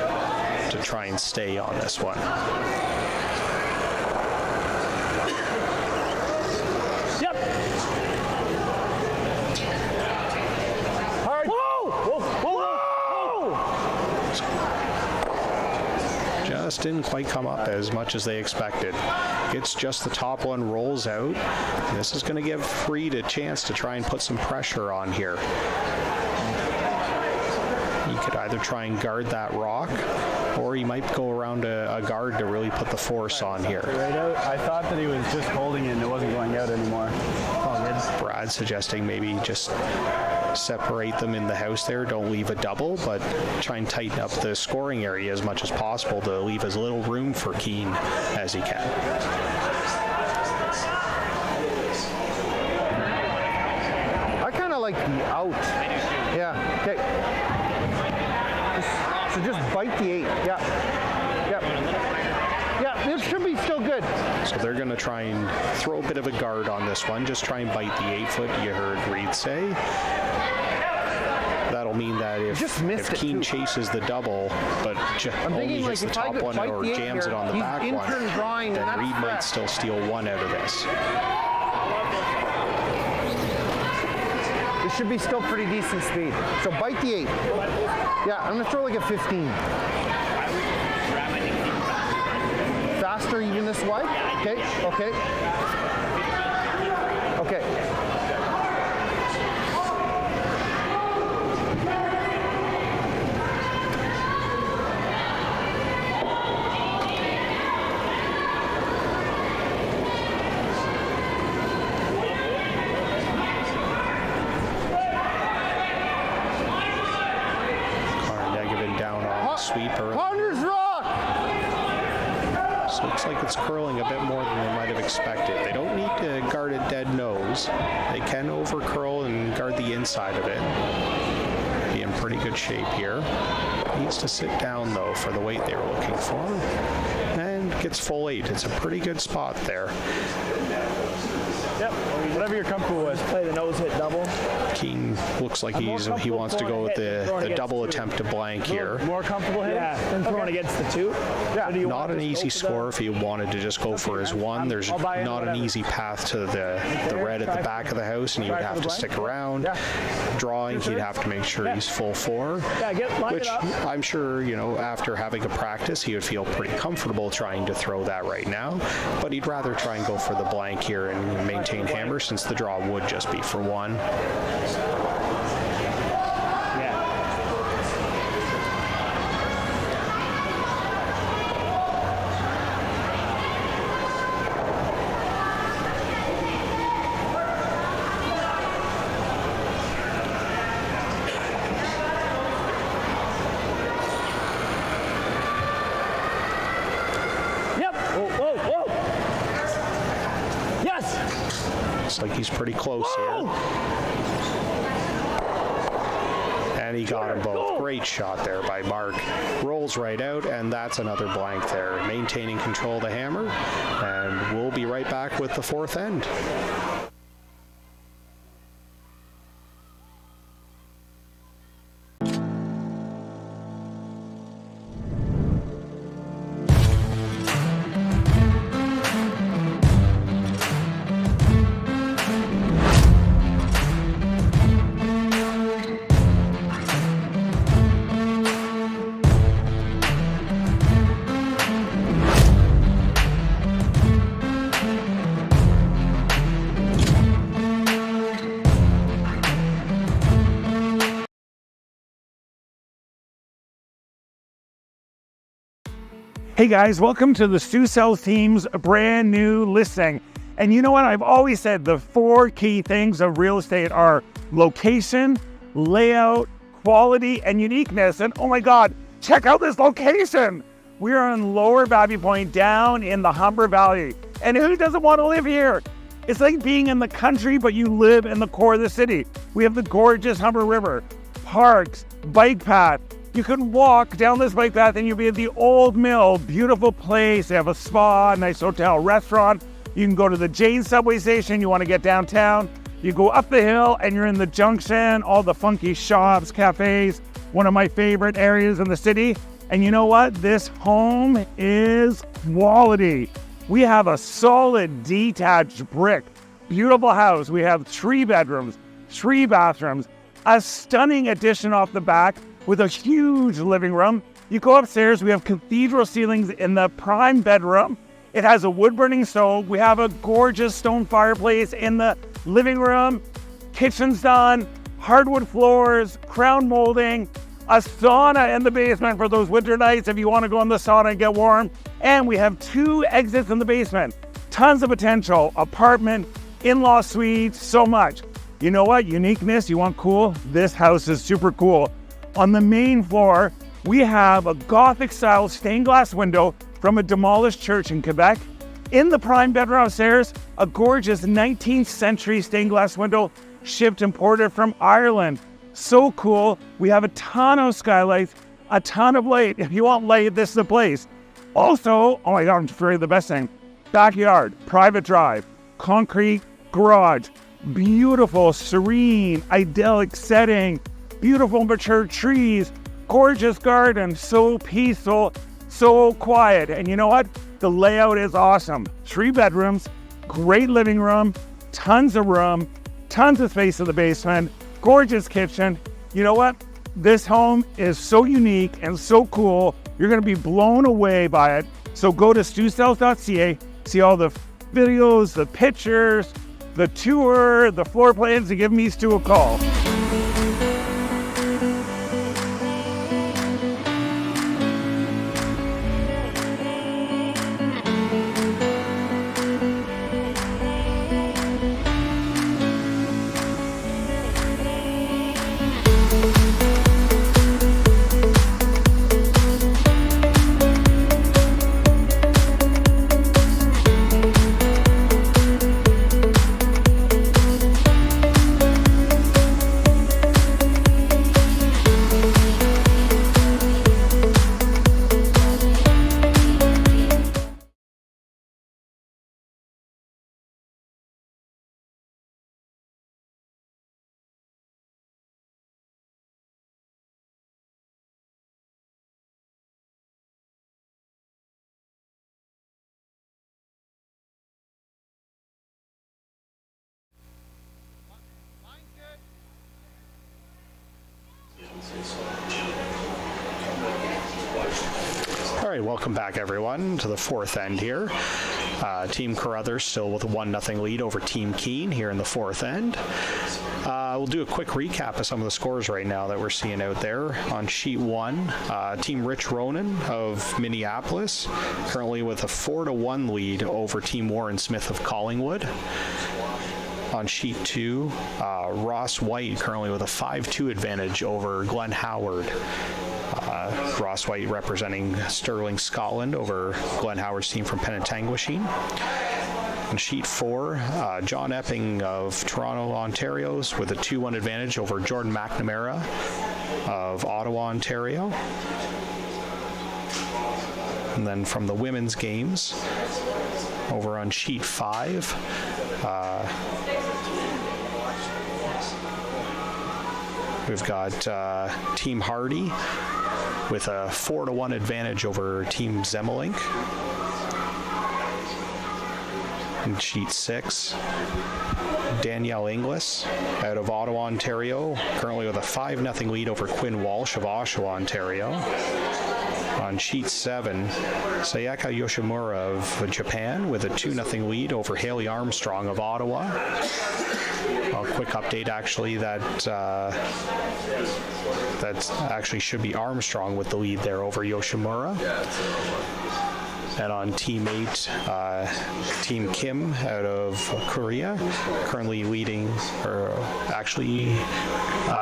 try and stay on this one. Yep. Hard. Whoa! Whoa! Whoa! Just didn't quite come up as much as they expected. Gets just the top one, rolls out. This is going to give Reid a chance to try and put some pressure on here. He could either try and guard that rock, or he might go around a guard to really put the force on here. Right out. I thought that he was just holding it and it wasn't going out anymore. Brad suggesting maybe just separate them in the house there. Don't leave a double, but try and tighten up the scoring area as much as possible to leave as little room for Kean as he can. I kind of like the out. Yeah, okay. So just bite the 8. Yeah. Yep. Yeah, this should be still good. So they're going to try and throw a bit of a guard on this one. Just try and bite the 8-foot, you heard Reid say. That'll mean that if Kean chases the double, but only hits the top one or jams it on the back one, then Reid might still steal one out of this. It should be still pretty decent speed. So bite the 8. Yeah, I'm going to throw like a 15. Faster even this way? Okay, okay. Okay. Sweeper. Ponder's rock! So it looks like it's curling a bit more than they might have expected. They don't need to guard a dead nose. They can over curl and guard the inside of it. Be in pretty good shape here. Needs to sit down though for the weight they were looking for. And gets full 8. It's a pretty good spot there. Yep, whatever you're comfortable with. Play the nose hit double. Kean looks like he wants to go with the double attempt to blank here. More comfortable hit? Yeah, than throwing against the 2. Yeah. Not an easy score if he wanted to just go for his 1. There's not an easy path to the red at the back of the house, and he would have to stick around. Drawing, he'd have to make sure he's full 4. Which I'm sure, after having a practice, he would feel pretty comfortable trying to throw that right now. But he'd rather try and go for the blank here and maintain hammer, since the draw would just be for 1. Like he's pretty close here. And he got them both. Great shot there by Mark. Rolls right out, and that's another blank there. Maintaining control of the hammer, and we'll be right back with the 4th end. Hey guys, welcome to the Stu Sells team's brand new listing. And you know what? I've always said the 4 key things of real estate are location, layout, quality, and uniqueness. And oh my God, check out this location. We are in Lower Babby Point down in the Humber Valley. And who doesn't want to live here? It's like being in the country, but you live in the core of the city. We have the gorgeous Humber River. parks, bike path. You can walk down this bike path and you'll be at the Old Mill. Beautiful place. They have a spa, nice hotel, restaurant. You can go to the Jane subway station. You want to get downtown. You go up the hill and you're in the Junction, all the funky shops, cafes, one of my favorite areas in the city. And you know what? This home is quality. We have a solid detached brick, beautiful house. We have 3 bedrooms, 3 bathrooms, a stunning addition off the back with a huge living room. You go upstairs, we have cathedral ceilings in the prime bedroom. It has a wood-burning stove. We have a gorgeous stone fireplace in the living room. Kitchen's done, hardwood floors, crown molding, a sauna in the basement for those winter nights if you want to go in the sauna and get warm. And we have 2 exits in the basement. Tons of potential, apartment, in-law suite, so much. You know what? Uniqueness, you want cool? This house is super cool. On the main floor, we have a Gothic-style stained glass window from a demolished church in Quebec. In the prime bedroom upstairs, a gorgeous 19th century stained glass window shipped imported from Ireland. So cool. We have a ton of skylights, a ton of light. If you want light, this is the place. Also, oh my God, I'm afraid of the best thing. Backyard, private drive, concrete garage, beautiful, serene, idyllic setting, beautiful mature trees, gorgeous garden, so peaceful, so quiet. And you know what? The layout is awesome. 3 bedrooms, great living room, tons of room, tons of space in the basement, gorgeous kitchen. You know what? This home is so unique and so cool. You're going to be blown away by it. So go to stewcells.ca, see all the videos, the pictures, the tour, the floor plans, and give me Stu a call. All right, welcome back everyone to the 4th end here. Team Carruthers still with a 1-0 lead over Team Kean here in the 4th end. We'll do a quick recap of some of the scores right now that we're seeing out there. On sheet 1, Team Rich Ronan of Minneapolis, currently with a 4-1 lead over Team Warren Smith of Collingwood. On sheet 2, Ross White currently with a 5-2 advantage over Glenn Howard. Ross White representing Stirling, Scotland over Glenn Howard's team from Penetanguishene. On sheet 4, John Epping of Toronto, Ontario with a 2-1 advantage over Jordan McNamara of Ottawa, Ontario. And then from the women's games, over on sheet 5, we've got Team Hardy with a 4-1 advantage over Team Zemmelink. In sheet 6, Danielle Inglis out of Ottawa, Ontario, currently with a 5-0 lead over Quinn Walsh of Oshawa, Ontario. On sheet 7, Sayaka Yoshimura of Japan with a 2-0 lead over Haley Armstrong of Ottawa. A quick update, actually, that actually should be Armstrong with the lead there over Yoshimura. And on team 8, Team Kim out of Korea, currently leading, or actually,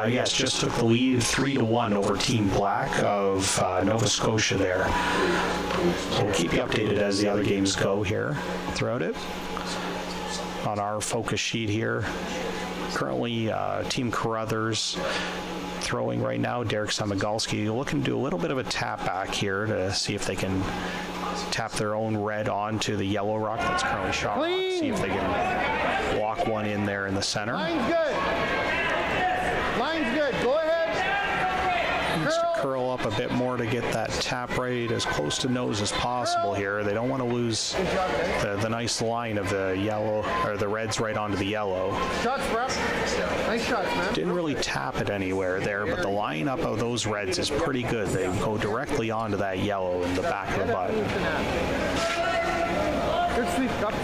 yes, just took the lead 3-1 over Team Black of Nova Scotia there. So we'll keep you updated as the other games go here throughout it. On our focus sheet here, currently Team Carruthers throwing right now. Derek Samagalski looking to do a little bit of a tap back here to see if they can tap their own red onto the yellow rock that's currently shot rock. See if they can walk one in there in the center. Line's good. Line's good. Go ahead. Needs to curl up a bit more to get that tap right as close to nose as possible here. They don't want to lose the nice line of the yellow or the reds right onto the yellow. Shots, bro. Nice shots, man. Didn't really tap it anywhere there, but the lineup of those reds is pretty good. They go directly onto that yellow in the back of the butt. Good sweep, cup.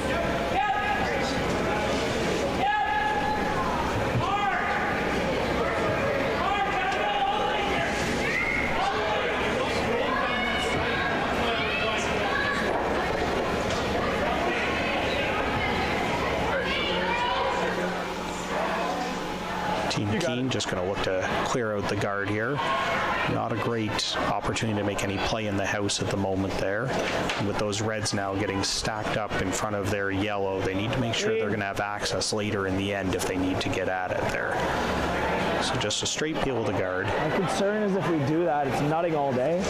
Team Kean just going to look to clear out the guard here. Not a great opportunity to make any play in the house at the moment there. And with those reds now getting stacked up in front of their yellow, they need to make sure they're going to have access later in the end if they need to get at it there. So just a straight peel of the guard. My concern is if we do that, it's nutting all day,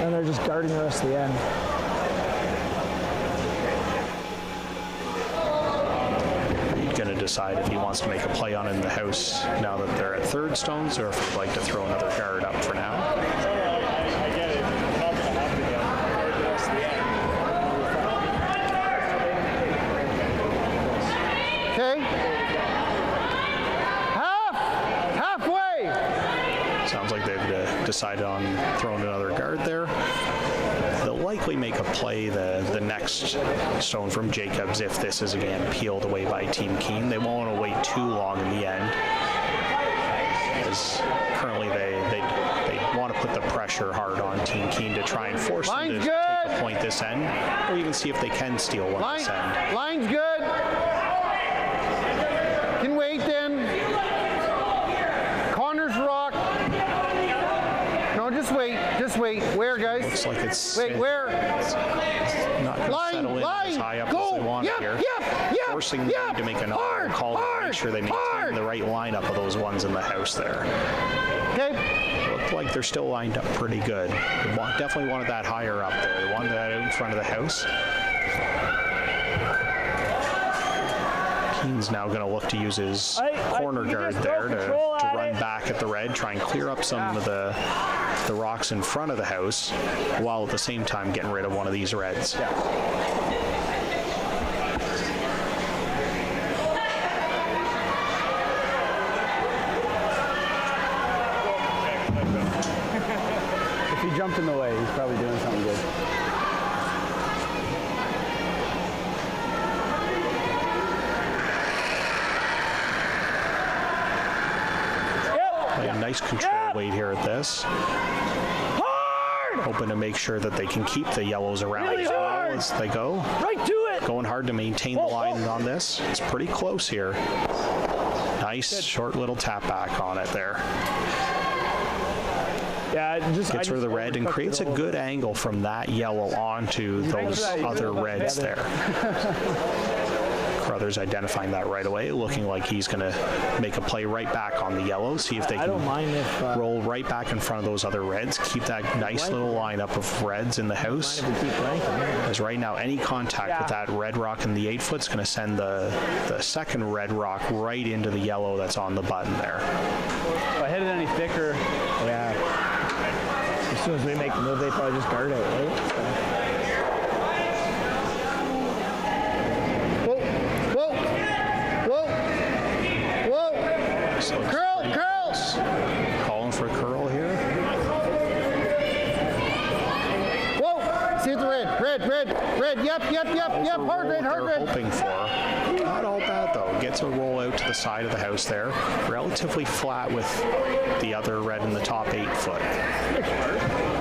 and they're just guarding the rest of the end. Going to decide if he wants to make a play on it in the house now that they're at third stones, or if he'd like to throw another guard up for now. I get it. It's not going to happen again. The rest of Okay. Halfway. Sounds like they've decided on throwing another guard there. They'll likely make a play the next stone from Jacobs if this is again peeled away by Team Kean. They won't want to wait too long in the end, as currently they want to put the pressure hard on Team Kean to try and force them to take a point this end, or even see if they can steal one this end. Line's good. Can wait then. Corners rock. No, just wait. Just wait. Where, guys? Looks like it's wait. Where? It's not going to settle in as high up as they want it here. Forcing them to make another call to make sure they maintain the right lineup of those ones in the house there. Okay. Look like they're still lined up pretty good. They definitely wanted that higher up there. They wanted that out in front of the house. Kean's now going to look to use his corner guard there to run back at the red, try and clear up some of the rocks in front of the house, while at the same time getting rid of one of these reds. If he jumped in the way, he's probably doing something good. A nice control weight here at this. Hard! Hoping to make sure that they can keep the yellows around Really as well hard! as they go. Right to it! Going hard to maintain the line on this. It's pretty close here. Nice short little tap back on it there. Yeah, Gets rid of the red and creates a good angle from that yellow onto those other reds there. Carruthers identifying that right away, looking like he's going to make a play right back on the yellow, see if they can roll right back in front of those other reds, keep that nice little lineup of reds in the house. As right now, any contact with that red rock in the 8-foot is going to send the second red rock right into the yellow that's on the button there. If I hit it any thicker, as soon as we make the move, they probably just guard it, right? So. Curls! Calling for a curl here. Whoa! See the red. Yep. Hard red. Hoping for. Not all bad though. Gets a roll out to the side of the house there. Relatively flat with the other red in the top 8-foot.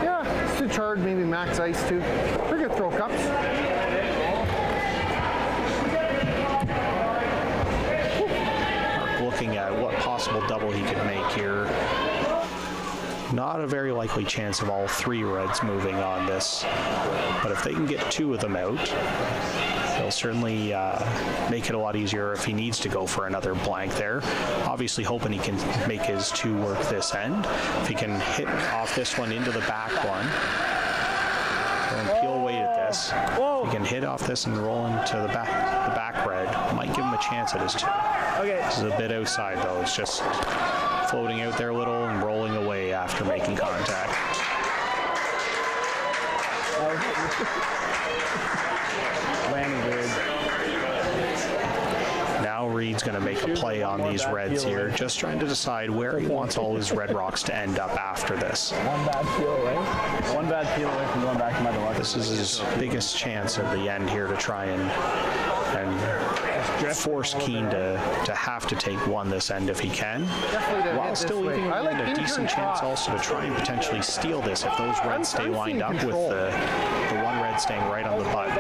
Yeah, it's too charged. Maybe max ice too. We're gonna throw cups. Looking at what possible double he could make here. not a very likely chance of all 3 reds moving on this. But if they can get 2 of them out, they'll certainly make it a lot easier if he needs to go for another blank there. Obviously hoping he can make his 2 work this end. If he can hit off this one into the back one, and peel weight at this. If he can hit off this and roll into the back red, might give him a chance at his 2. Okay. This is a bit outside though. It's just floating out there a little and rolling away after making contact. Landing weird. Now Reid's going to make a play on these reds here, just trying to decide where he wants all his red rocks to end up after this. One bad peel away. One bad peel away from going back to my door. This is his biggest chance at the end here to try and force Kean to have to take 1 this end if he can, while still leaving a decent chance also to try and potentially steal this if those reds stay lined up with the 1 red staying right on the button.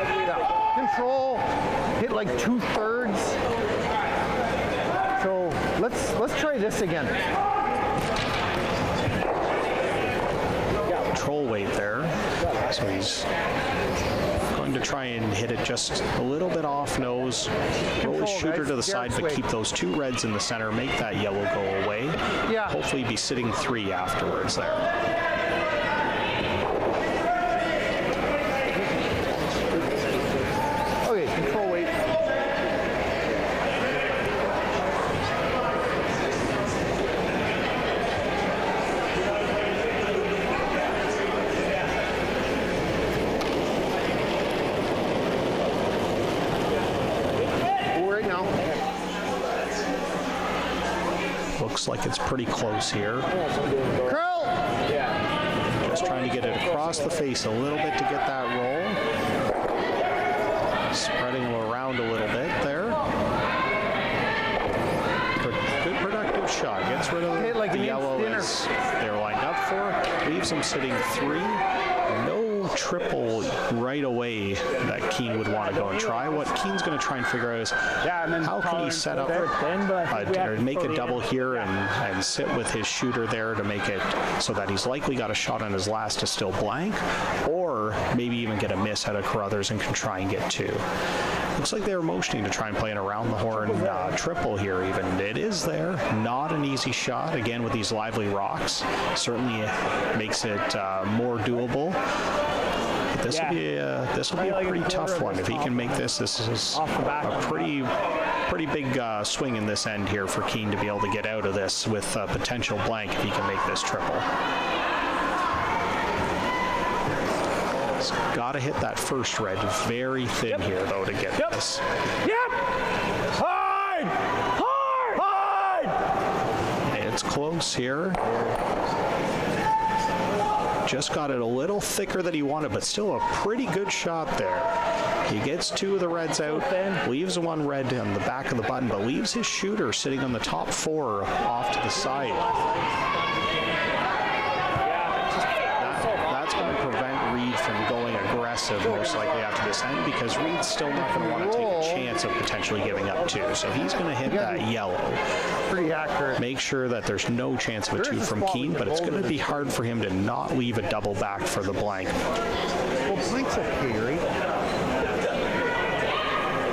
Control, hit like 2/3. So let's try this again. Control weight there, so he's going to try and hit it just a little bit off nose, roll his shooter to the side, but keep those 2 reds in the center, make that yellow go away. Yeah. Hopefully be sitting 3 afterwards there. Okay, control weight. Right now. Looks like it's pretty close here. Curl! Just trying to get it across the face a little bit to get that roll. Spreading them around a little bit there. Good productive shot. Gets rid of the yellow as they're lined up for. Leaves them sitting 3. No triple right away that Kean would want to go and try. What Kean's going to try and figure out is how can he set up or make a double here and sit with his shooter there to make it so that he's likely got a shot on his last to still blank, or maybe even get a miss out of Carruthers and can try and get 2. Looks like they were motioning to try and play an around the horn triple here even. It is there. Not an easy shot. Again, with these lively rocks. Certainly makes it more doable. But this will be a pretty tough one. If he can make this is a pretty big swing in this end here for Kean to be able to get out of this with a potential blank if he can make this triple. He's got to hit that first red very thin here, though, to get this. Hard! It's close here. Just got it a little thicker than he wanted, but still a pretty good shot there. He gets 2 of the reds out, leaves 1 red on the back of the button, but leaves his shooter sitting on the top 4 off to the side. That's going to prevent Reid from going aggressive most likely after this end, because Reid's still not going to want to take a chance of potentially giving up 2. So he's going to hit that yellow. Pretty accurate. Make sure that there's no chance of a 2 from Kean, but it's going to be hard for him to not leave a double back for the blank. Well, blank's okay, right?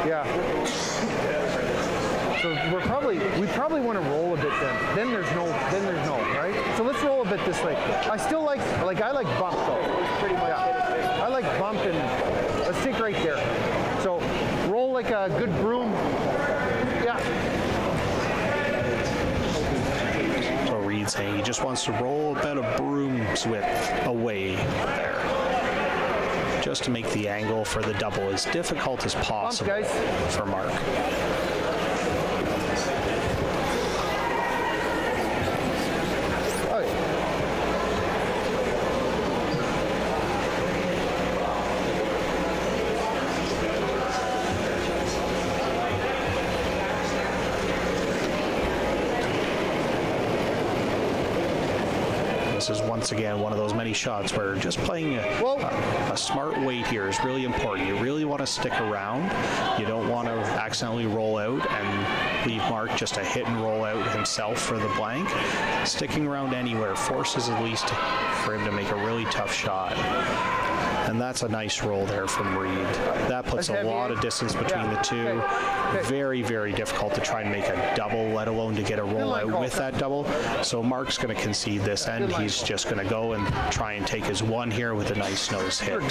Yeah. So we probably want to roll a bit then. Then there's no, right? So let's roll a bit this way. I still like I like bump though. Pretty much. Yeah. I like bump, and let's take right there. So roll like a good broom. Yeah. So Reid's saying he just wants to roll about a broom's width away there, just to make the angle for the double as difficult as possible for Mark. this is once again one of those many shots where just playing a smart weight here is really important. You really want to stick around. You don't want to accidentally roll out and leave Mark just to hit and roll out himself for the blank. Sticking around anywhere forces at least for him to make a really tough shot. And that's a nice roll there from Reid. That puts a lot of distance between the two. Very, very difficult to try and make a double, let alone to get a roll out with that double. So Mark's going to concede this end. He's just going to go and try and take his one here with a nice nose hit.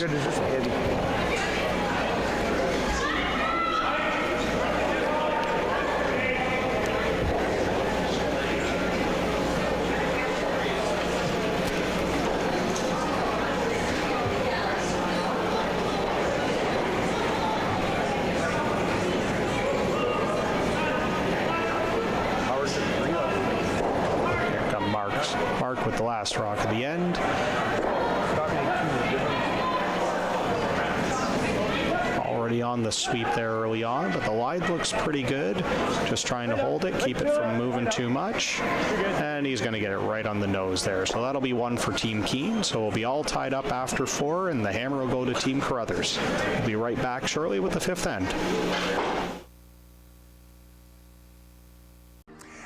Mark with the last rock at the end. Already on the sweep there early on, but the line looks pretty good. Just trying to hold it, keep it from moving too much. And he's going to get it right on the nose there. So that'll be one for Team Kean. So we'll be all tied up after 4, and the hammer will go to Team Carruthers. We'll be right back shortly with the 5th end.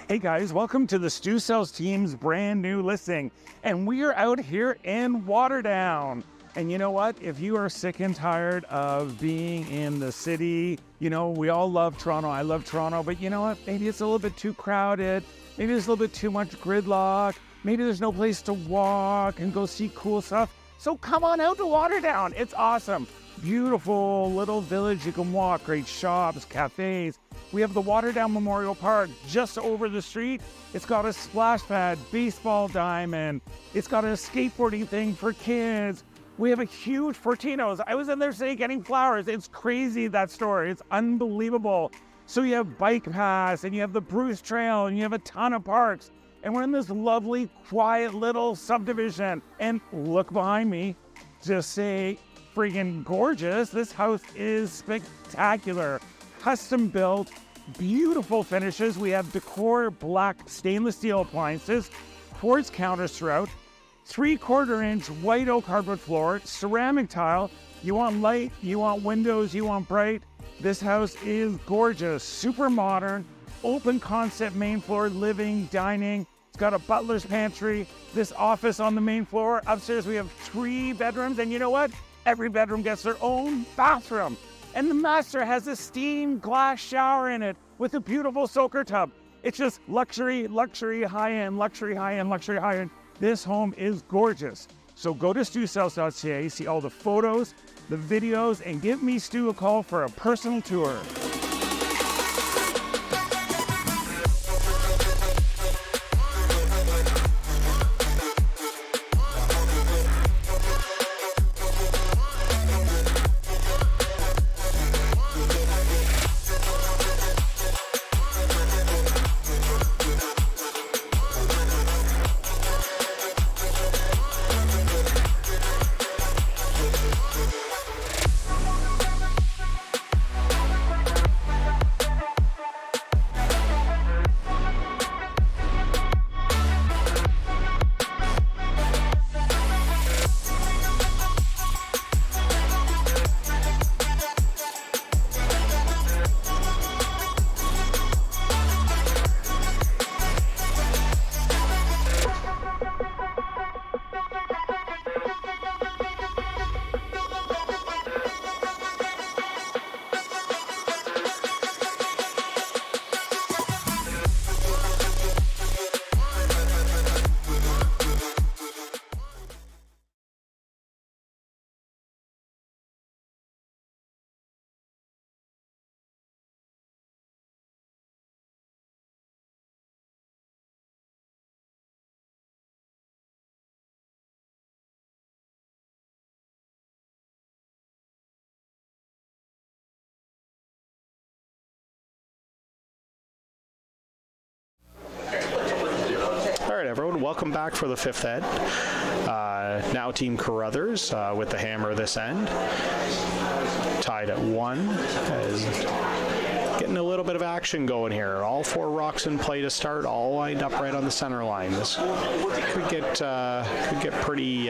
Hey guys, welcome to the Stu Sells team's brand new listing. And we are out here in Waterdown. And you know what? If you are sick and tired of being in the city, you know, we all love Toronto. I love Toronto, but you know what? Maybe it's a little bit too crowded. Maybe there's a little bit too much gridlock. Maybe there's no place to walk and go see cool stuff. So come on out to Waterdown. It's awesome. Beautiful little village you can walk, great shops, cafes. We have the Waterdown Memorial Park just over the street. It's got a splash pad, baseball diamond. It's got a skateboarding thing for kids. We have a huge Fortino's. I was in there today getting flowers. It's crazy, that store. It's unbelievable. So you have Bike Pass, and you have the Bruce Trail, and you have a ton of parks. And we're in this lovely, quiet little subdivision. And look behind me, just say, freaking gorgeous. This house is spectacular. Custom built, beautiful finishes. We have decor black stainless steel appliances, quartz counters throughout, 3/4-inch white oak hardwood floor, ceramic tile. You want light, you want windows, you want bright. This house is gorgeous, super modern, open concept main floor, living, dining. It's got a butler's pantry, this office on the main floor. Upstairs we have 3 bedrooms, and you know what? Every bedroom gets their own bathroom. And the master has a steamed glass shower in it with a beautiful soaker tub. It's just luxury, luxury, high-end, luxury, high-end, luxury, high-end. This home is gorgeous. So go to StuSells.ca, see all the photos, the videos, and give me Stu a call for a personal tour. All right, everyone, welcome back for the 5th end. Now Team Carruthers with the hammer this end. Tied at 1 as getting a little bit of action going here. All 4 rocks in play to start, all lined up right on the center line. This could get pretty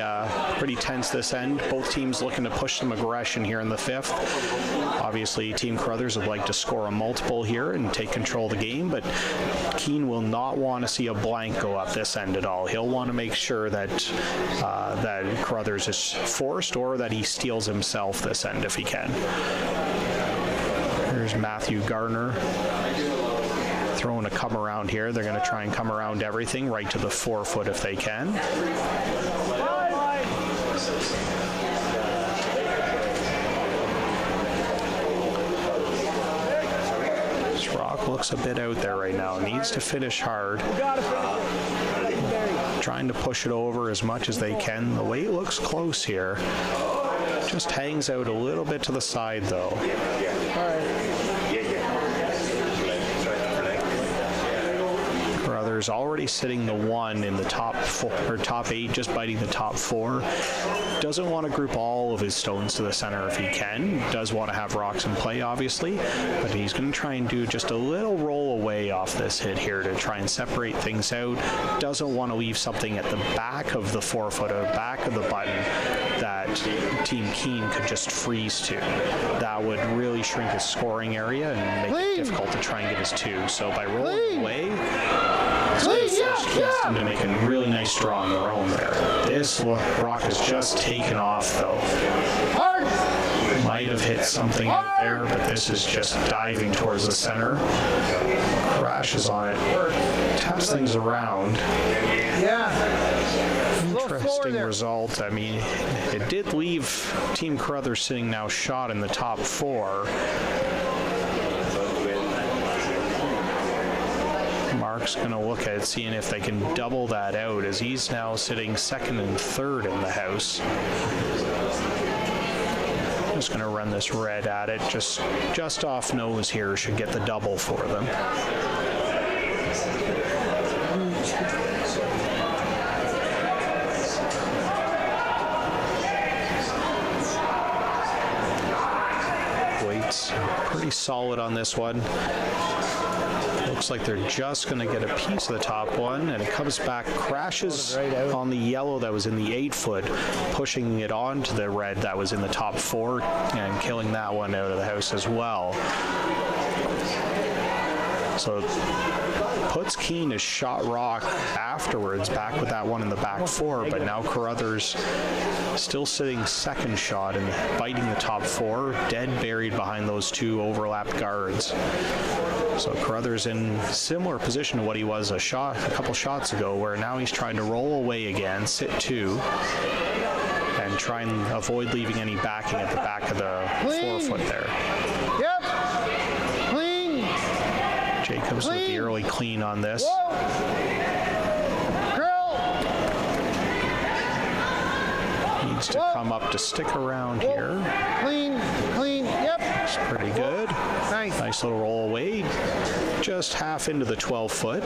tense this end. Both teams looking to push some aggression here in the 5th. Obviously, Team Carruthers would like to score a multiple here and take control of the game, but Kean will not want to see a blank go up this end at all. He'll want to make sure that that Carruthers is forced or that he steals himself this end if he can. Here's Matthew Gardner throwing a come around here. They're going to try and come around everything right to the 4-foot if they can. This rock looks a bit out there right now. Needs to finish hard. Trying to push it over as much as they can. The weight looks close here. Just hangs out a little bit to the side though. Carruthers already sitting the 1 in the top 4 or top 8, just biting the top 4. Doesn't want to group all of his stones to the center if he can. Does want to have rocks in play, obviously, but he's going to try and do just a little roll away off this hit here to try and separate things out. Doesn't want to leave something at the back of the 4-foot or back of the button that Team Kean could just freeze to. That would really shrink his scoring area and make it difficult to try and get his 2. So by rolling away, Kean to make a really nice draw on their own there. This rock has just taken off though. Might have hit something out there, but this is just diving towards the center. Crashes on it. Taps things around. Interesting result. I mean, it did leave Team Carruthers sitting now shot in the top 4. Mark's going to look at seeing if they can double that out, as he's now sitting 2nd and 3rd in the house. Just going to run this red at it, just off nose here, should get the double for them. Weight's pretty solid on this one. Looks like they're just going to get a piece of the top one, and it comes back, crashes on the yellow that was in the 8-foot, pushing it onto the red that was in the top 4 and killing that one out of the house as well. So puts Kean as shot rock afterwards, back with that one in the back 4, but now Carruthers still sitting 2nd shot and biting the top 4, dead buried behind those 2 overlapped guards. So Carruthers in similar position to what he was a couple shots ago, where now he's trying to roll away again, sit 2, and try and avoid leaving any backing at the back of the 4-foot there. Yep. Clean. Jacobs with the early clean on this. Needs to come up to stick around here. Clean. Yep. It's pretty good. Nice. Nice little roll away. Just half into the 12-foot.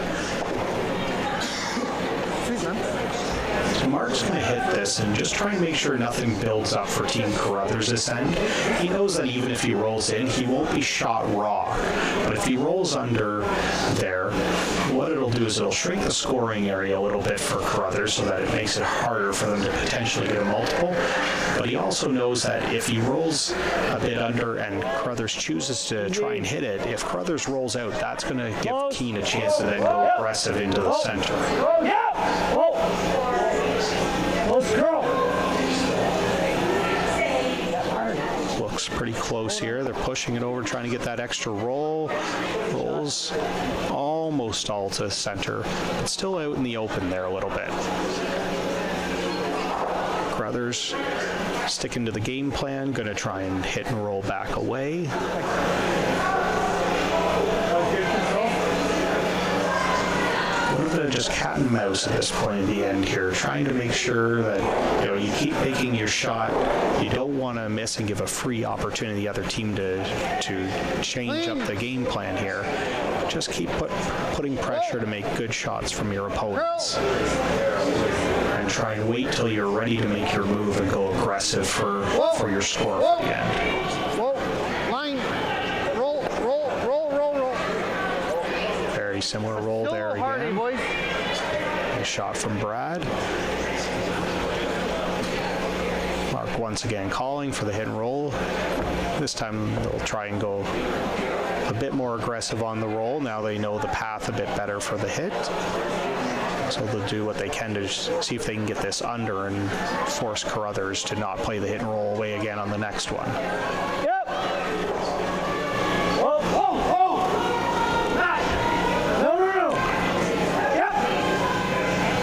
So Mark's going to hit this and just try and make sure nothing builds up for Team Carruthers this end. He knows that even if he rolls in, he won't be shot raw. But if he rolls under there, what it'll do is it'll shrink the scoring area a little bit for Carruthers so that it makes it harder for them to potentially get a multiple. But he also knows that if he rolls a bit under and Carruthers chooses to try and hit it, if Carruthers rolls out, that's going to give Kean a chance to then go aggressive into the center. Looks pretty close here. They're pushing it over, trying to get that extra roll. Rolls almost all to center, but still out in the open there a little bit. Carruthers sticking to the game plan, going to try and hit and roll back away. Just cat and mouse at this point at the end here, trying to make sure that you keep making your shot. You don't want to miss and give a free opportunity to the other team to change up the game plan here. Just keep putting pressure to make good shots from your opponents, and try and wait till you're ready to make your move and go aggressive for your score at the end. Line, roll. Very similar roll Still there Hardy, again. boys. Nice shot from Brad. Mark once again calling for the hit and roll. This time they'll try and go a bit more aggressive on the roll. Now they know the path a bit better for the hit. So they'll do what they can to see if they can get this under and force Carruthers to not play the hit and roll away again on the next one. Yep. Whoa, whoa, whoa. Matt. No, no, no. Yep.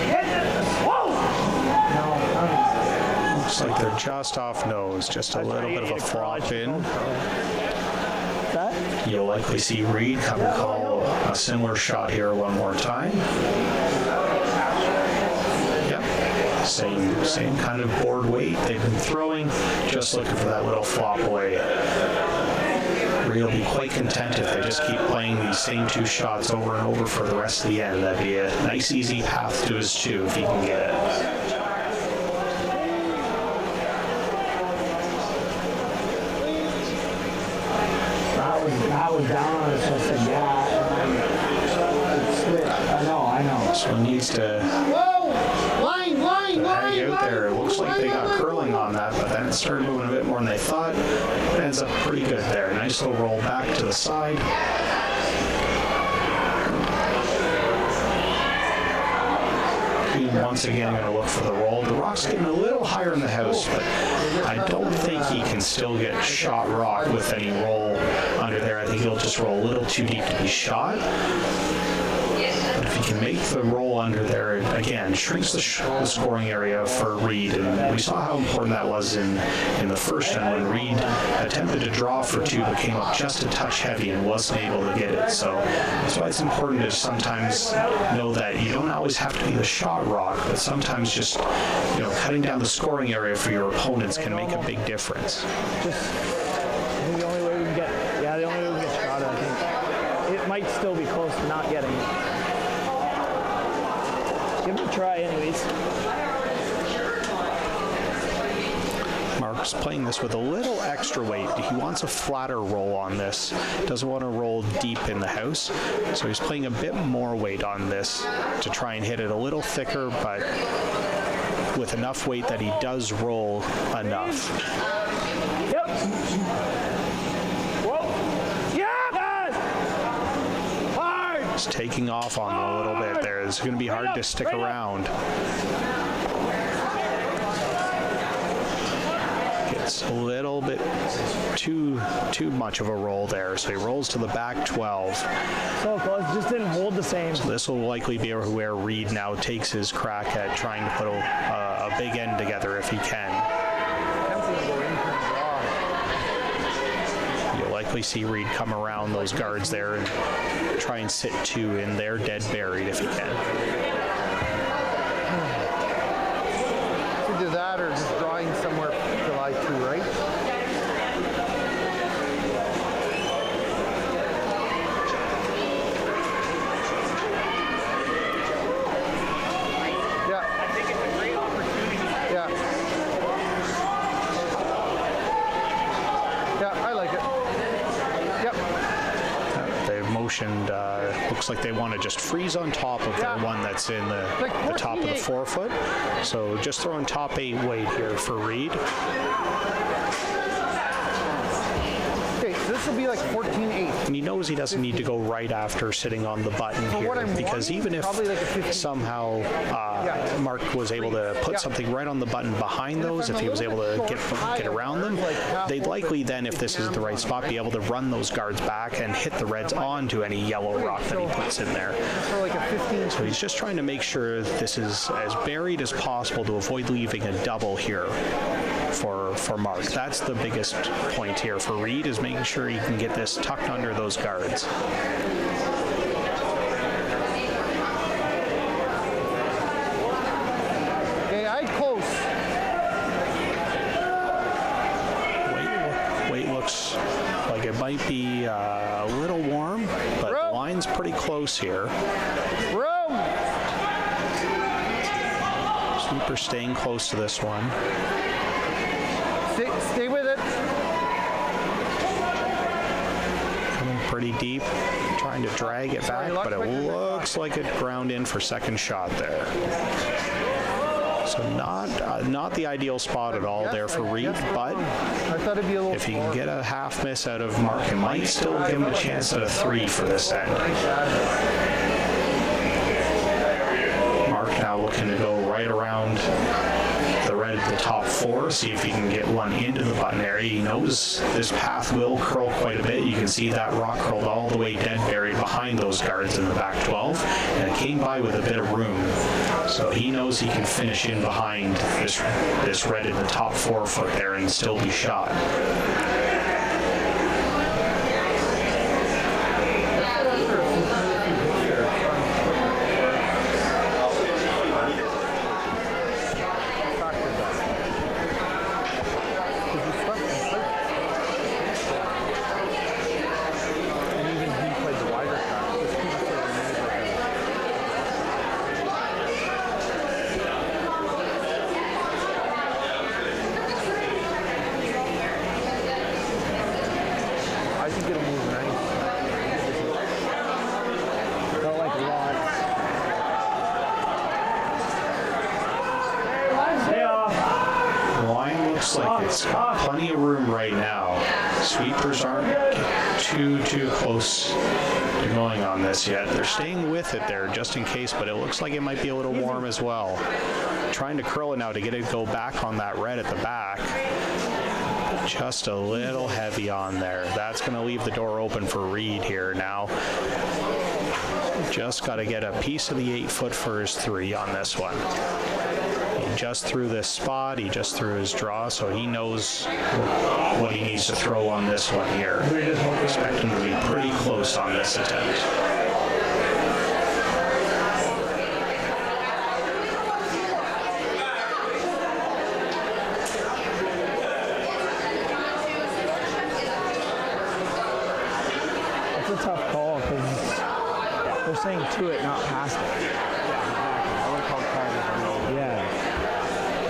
Get this. Whoa. No. Looks like they're just off nose, just a little bit of a flop in. You'll likely see Reid come and call a similar shot here one more time. Yep, same kind of board weight they've been throwing, just looking for that little flop away. Reid will be quite content if they just keep playing these same two shots over and over for the rest of the end. That'd be a nice easy path to his two if he can get it. I was down on it, so I said, yeah. It slipped. I know. So he needs to hang out there. It looks like they got curling on that, but then it started moving a bit more than they thought. It ends up pretty good there. Nice little roll back to the side. Kean once again going to look for the roll. The rock's getting a little higher in the house, but I don't think he can still get shot rock with any roll under there. I think he'll just roll a little too deep to be shot. But if he can make the roll under there, it, again, shrinks the scoring area for Reid. And we saw how important that was in the first end when Reid attempted to draw for two but came up just a touch heavy and wasn't able to get it. So that's why it's important to sometimes know that you don't always have to be the shot rock, but sometimes just, cutting down the scoring area for your opponents can make a big difference. Just, I think the only way we can get shot, I think. It might still be close to not getting it. Give it a try anyways. Mark's playing this with a little extra weight. He wants a flatter roll on this. Doesn't want to roll deep in the house. So he's playing a bit more weight on this to try and hit it a little thicker, but with enough weight that he does roll enough. Yep. Whoa. Yeah! Hard! It's taking off on them a little bit there. It's going to be hard to stick around. Gets a little bit too much of a roll there. So he rolls to the back 12. So close, just didn't hold the same. So this will likely be where Reid now takes his crack at trying to put a big end together if he can. You'll likely see Reid come around those guards there and try and sit two in there dead buried if he can. Either that or just drawing somewhere July 2, right? Yeah. I think it's a great opportunity. Yeah. Yeah, I like it. Yep. They've motioned, looks like they want to just freeze on top of their one that's in the top of the 4 foot. So just throwing top 8 weight here for Reid. Okay, so this will be like 14-8. And he knows he doesn't need to go right after sitting on the button here, because even if somehow Mark was able to put something right on the button behind those, if he was able to get around them, they'd likely then, if this isn't the right spot, be able to run those guards back and hit the reds onto any yellow rock that he puts in there. So he's just trying to make sure this is as buried as possible to avoid leaving a double here for Mark. That's the biggest point here for Reid, is making sure he can get this tucked under those guards. Okay, I close. Weight looks like it might be a little warm, but the line's pretty close here. Room. Sweeper staying close to this one. Stay with it. pretty deep. Trying to drag it back, but it looks like it ground in for second shot there. So not the ideal spot at all there for Reid, but if he can get a half miss out of Mark, it might still give him a chance at a 3 for this end. Mark now looking to go right around the red at the top 4, see if he can get one into the button area. He knows this path will curl quite a bit. You can see that rock curled all the way dead buried behind those guards in the back 12, and it came by with a bit of room. So he knows he can finish in behind this red in the top 4 foot there and still be shot. It's got plenty of room right now. Sweepers aren't too close to going on this yet. They're staying with it there just in case, but it looks like it might be a little warm as well. Trying to curl it now to get it to go back on that red at the back. Just a little heavy on there. That's going to leave the door open for Reid here now. Just got to get a piece of the 8 foot for his 3 on this one. He just threw this spot, he just threw his draw, so he knows what he needs to throw on this one here. Expect him to be pretty close on this attempt. It's a tough call because they're saying to it, not past it. I would call Carter. Yeah.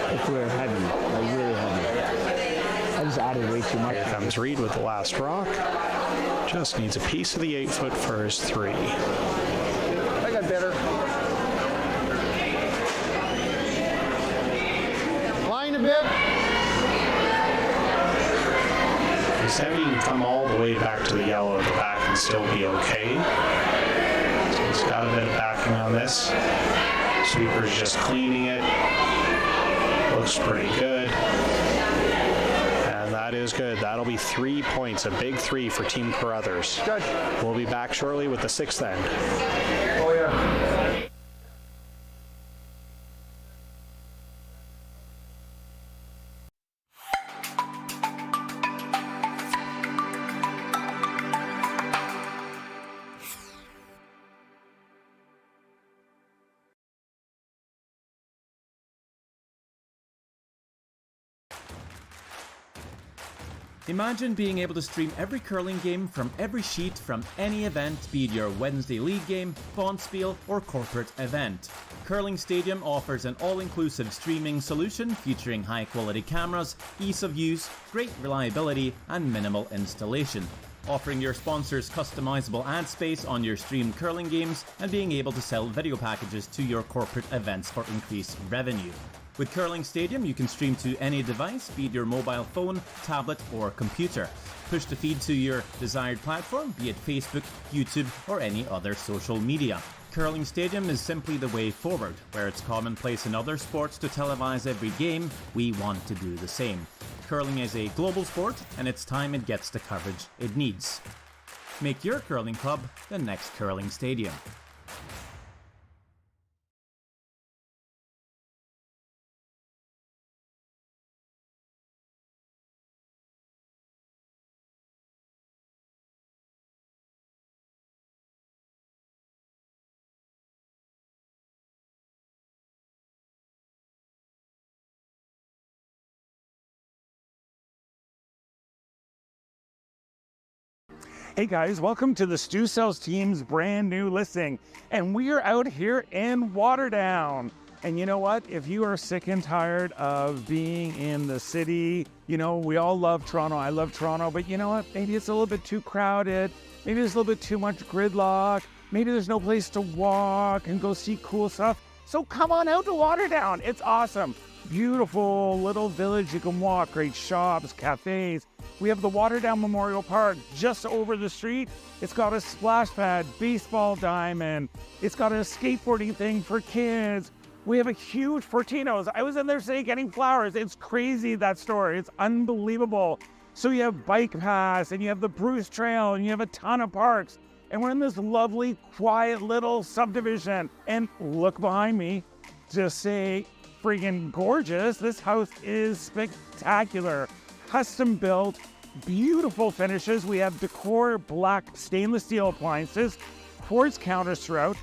If we were heavy, like really heavy. I just added way too much. Here comes Reid with the last rock. Just needs a piece of the 8 foot for his 3. I got better. Line a bit. He's heavy and come all the way back to the yellow at the back and still be okay. So he's got a bit of backing on this. Sweeper's just cleaning it. Looks pretty good. And that is good. That'll be 3 points, a big 3 for Team Carruthers. Judge. We'll be back shortly with the 6th end. Oh, yeah. Imagine being able to stream every curling game from every sheet from any event, be it your Wednesday league game, bonspiel, or corporate event. Curling Stadium offers an all-inclusive streaming solution featuring high-quality cameras, ease of use, great reliability, and minimal installation. Offering your sponsors customizable ad space on your streamed curling games and being able to sell video packages to your corporate events for increased revenue. With Curling Stadium, you can stream to any device, be it your mobile phone, tablet, or computer. Push the feed to your desired platform, be it Facebook, YouTube, or any other social media. Curling Stadium is simply the way forward. Where it's commonplace in other sports to televise every game, we want to do the same. Curling is a global sport, and it's time it gets the coverage it needs. Make your curling club the next Curling Stadium. Hey guys, welcome to the Stu Sells team's brand new listing. And we are out here in Waterdown. And you know what? If you are sick and tired of being in the city, you know, we all love Toronto. I love Toronto, but you know what? Maybe it's a little bit too crowded. Maybe there's a little bit too much gridlock. Maybe there's no place to walk and go see cool stuff. So come on out to Waterdown. It's awesome. Beautiful little village you can walk, great shops, cafes. We have the Waterdown Memorial Park just over the street. It's got a splash pad, baseball diamond. It's got a skateboarding thing for kids. We have a huge Fortino's. I was in there today getting flowers. It's crazy, that store. It's unbelievable. So you have Bike Pass, and you have the Bruce Trail, and you have a ton of parks. And we're in this lovely, quiet little subdivision. And look behind me, just say, friggin' gorgeous. This house is spectacular. Custom built, beautiful finishes. We have decor black stainless steel appliances, quartz counters throughout,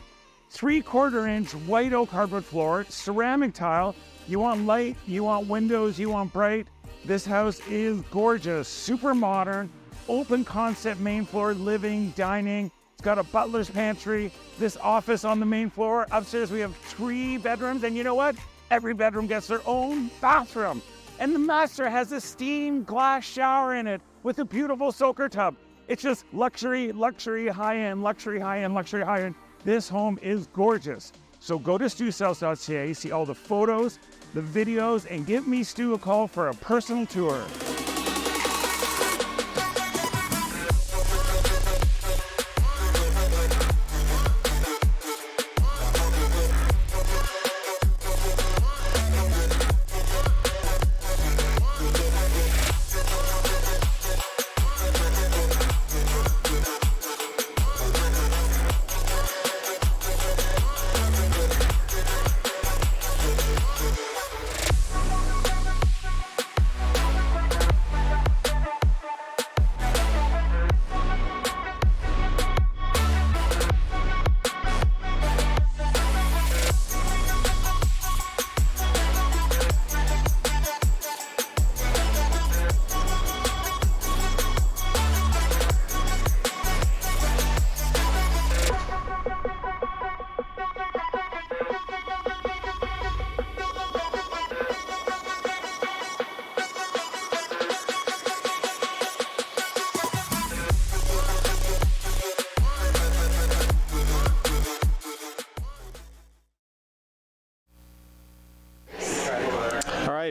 3/4 inch white oak hardwood floor, ceramic tile. You want light, you want windows, you want bright. This house is gorgeous, super modern, open concept main floor, living, dining. It's got a butler's pantry, this office on the main floor. Upstairs we have 3 bedrooms, and you know what? Every bedroom gets their own bathroom. And the master has a steamed glass shower in it with a beautiful soaker tub. It's just luxury, luxury, high-end, luxury, high-end, luxury, high-end. This home is gorgeous. So go to stewcells.ca, see all the photos, the videos, and give me Stu a call for a personal tour.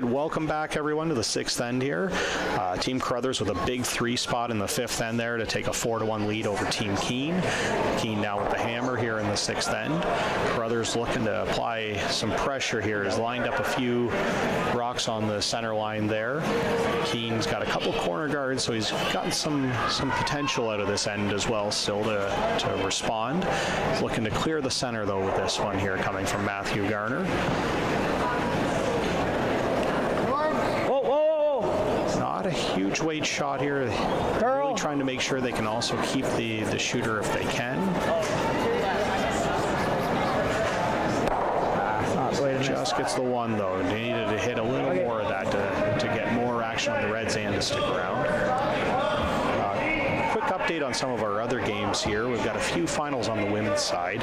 Welcome back, everyone, to the 6th end here. Team Carruthers with a big 3 spot in the 5th end there to take a 4-1 lead over Team Kean. Kean now with the hammer here in the 6th end. Carruthers looking to apply some pressure here. Has lined up a few rocks on the center line there. Kean's got a couple corner guards, so he's gotten some potential out of this end as well still to respond. He's looking to clear the center, though, with this one here coming from Matthew Garner. Not a huge weight shot here. Really trying to make sure they can also keep the shooter if they can. Just gets the one, though. They needed to hit a little more of that to get more action on the Reds and to stick around. Quick update on some of our other games here. We've got a few finals on the women's side.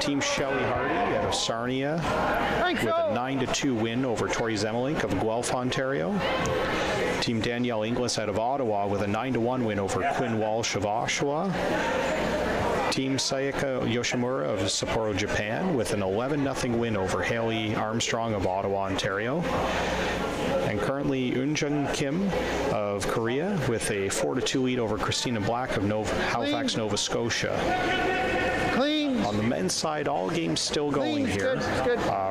Team Shelley Hardy out of Sarnia with a 9-2 win over Tori Zemelink of Guelph, Ontario. Team Danielle Inglis out of Ottawa with a 9-1 win over Quinn Walsh of Oshawa. Team Sayaka Yoshimura of Sapporo, Japan with an 11-0 win over Haley Armstrong of Ottawa, Ontario. And currently Eunjung Kim of Korea with a 4-2 lead over Christina Black of Halifax, Nova Scotia. On the men's side, all games still going here.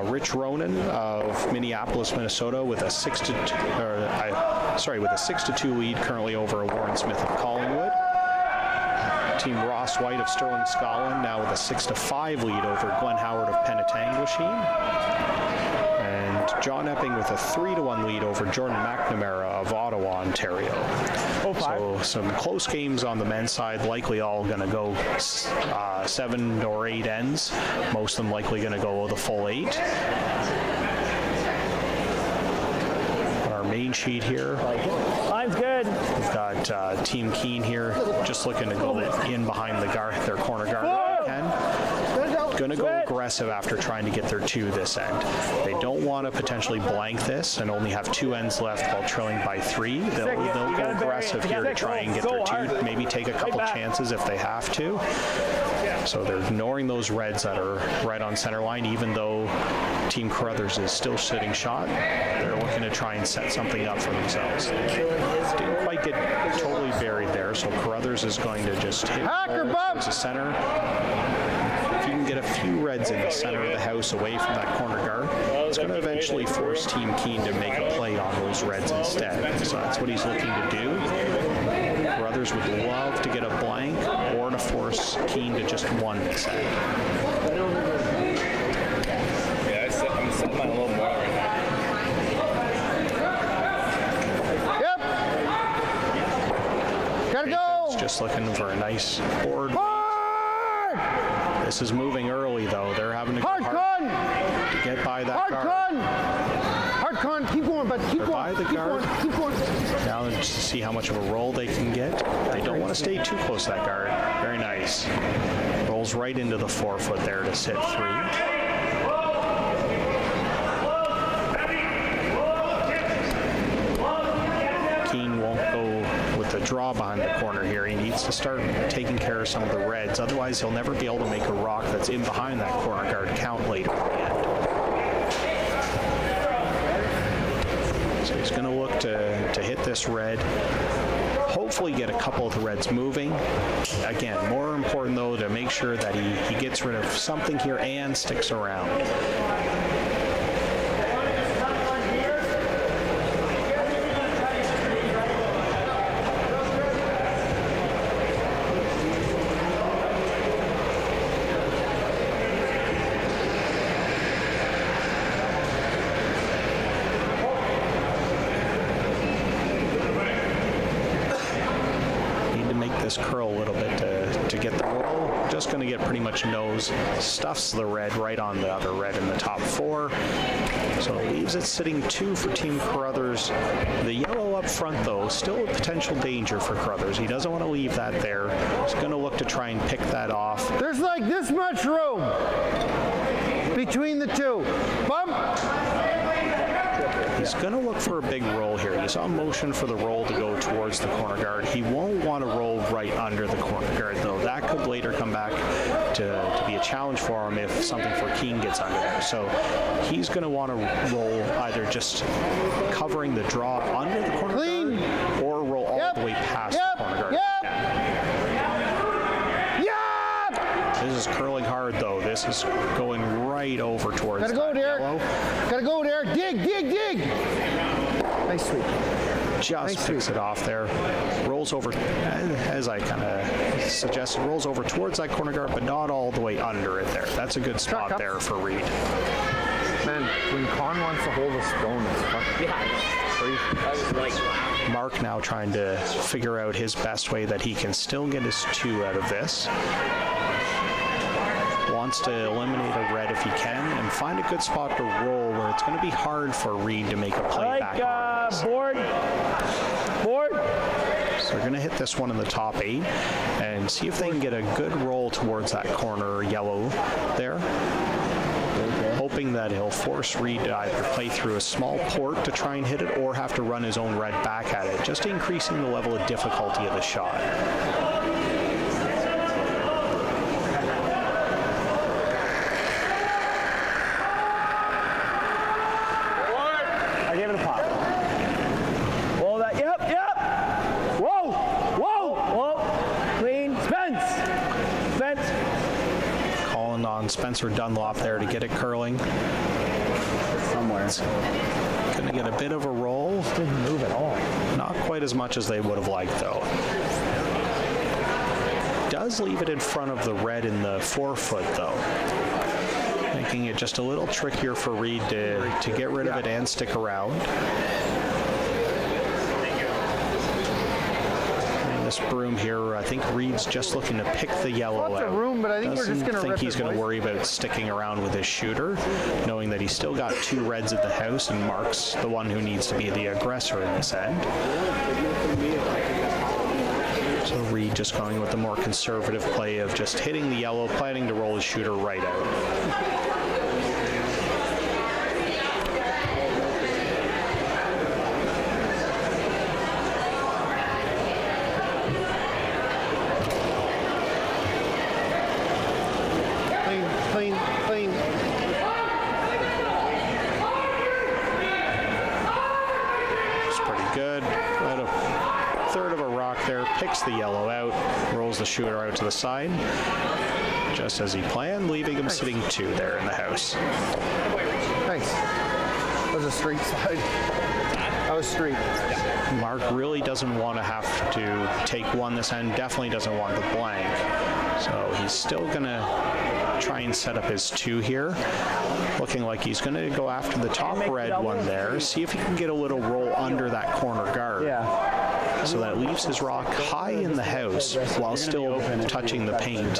Rich Ronan of Minneapolis, Minnesota with a 6-2 lead currently over Warren Smith of Collingwood. Team Ross White of Stirling, Scotland now with a 6-5 lead over Glenn Howard of Penetanguishene. And John Epping with a 3-1 lead over Jordan McNamara of Ottawa, Ontario. So some close games on the men's side, likely all going to go 7 or 8 ends. Most of them likely going to go the full 8. On our main sheet here, Line's good. We've got Team Kean here, just looking to go in behind their corner guard. going to go aggressive after trying to get their 2 this end. They don't want to potentially blank this and only have 2 ends left while trailing by 3. They'll go aggressive here to try and get their 2, maybe take a couple chances if they have to. So they're ignoring those reds that are right on center line, even though Team Carruthers is still sitting shot. They're looking to try and set something up for themselves. Didn't quite get totally buried there, so Carruthers is going to just hit towards the center. If you can get a few reds in the center of the house away from that corner guard, it's going to eventually force Team Kean to make a play on those reds instead. So that's what he's looking to do. Carruthers would love to get a blank or to force Kean to just 1 this end. Yeah, I'm setting mine a little more right now. Yep. Gotta go. Just looking for a nice board. This is moving early though. They're having to go hard to get by that guard. Hard con. Keep going, but keep going. By the guard. Keep going. Now to see how much of a roll they can get. They don't want to stay too close to that guard. Very nice. Rolls right into the 4-foot there to sit 3. Kean won't go with the draw behind the corner here. He needs to start taking care of some of the reds. Otherwise, he'll never be able to make a rock that's in behind that corner guard count later at the end. So he's going to look to hit this red. Hopefully get a couple of the reds moving. Again, more important though to make sure that he gets rid of something here and sticks around. Curl a little bit to get the roll. Just going to get pretty much nose. Stuffs the red right on the other red in the top 4. So it leaves it sitting 2 for Team Carruthers. The yellow up front though, still a potential danger for Carruthers. He doesn't want to leave that there. He's going to look to try and pick that off. There's like this much room between the 2. Bump. He's going to look for a big roll here. You saw motion for the roll to go towards the corner guard. He won't want to roll right under the corner guard, though. That could later come back to be a challenge for him if something for Kean gets under there. So he's going to want to roll either just covering the draw under the corner guard or roll all the way past the corner guard. This is curling hard, though. This is going right over towards Gotta go there. Yellow. Gotta go there. Dig, dig, dig. Nice sweep. Just picks it off there. Rolls over, as I kind of suggested, rolls over towards that corner guard, but not all the way under it there. That's a good spot there for Reid. Man, when Con wants to hold a stone, it's fucking crazy. Mark now trying to figure out his best way that he can still get his 2 out of this. Wants to eliminate a red if he can and find a good spot to roll where it's going to be hard for Reid to make a play back on this. Board. So they're going to hit this one in the top 8 and see if they can get a good roll towards that corner yellow there. Hoping that he'll force Reid to either play through a small port to try and hit it or have to run his own red back at it, just increasing the level of difficulty of the shot. Spencer Dunlop there to get it curling. Somewhere. Going to get a bit of a roll. Didn't move at all. Not quite as much as they would have liked, though. Does leave it in front of the red in the 4-foot, though. Making it just a little trickier for Reid to get rid of it and stick around. This broom here, I think Reid's just looking to pick the yellow out. Lots of room, but I think we're just going to think he's going to worry about sticking around with his shooter, knowing that he's still got 2 reds at the house, and Mark's the one who needs to be the aggressor in this end. So Reid just going with the more conservative play of just hitting the yellow, planning to roll his shooter right out. Clean. It's pretty good. About a third of a rock there. Picks the yellow out. Rolls the shooter out to the side. Just as he planned, leaving him sitting 2 there in the house. Nice. That was a straight side. That was straight. Mark really doesn't want to have to take one this end. Definitely doesn't want the blank. So he's still going to try and set up his 2 here. Looking like he's going to go after the top red one there. See if he can get a little roll under that corner guard. Yeah. So that leaves his rock high in the house while still touching the paint.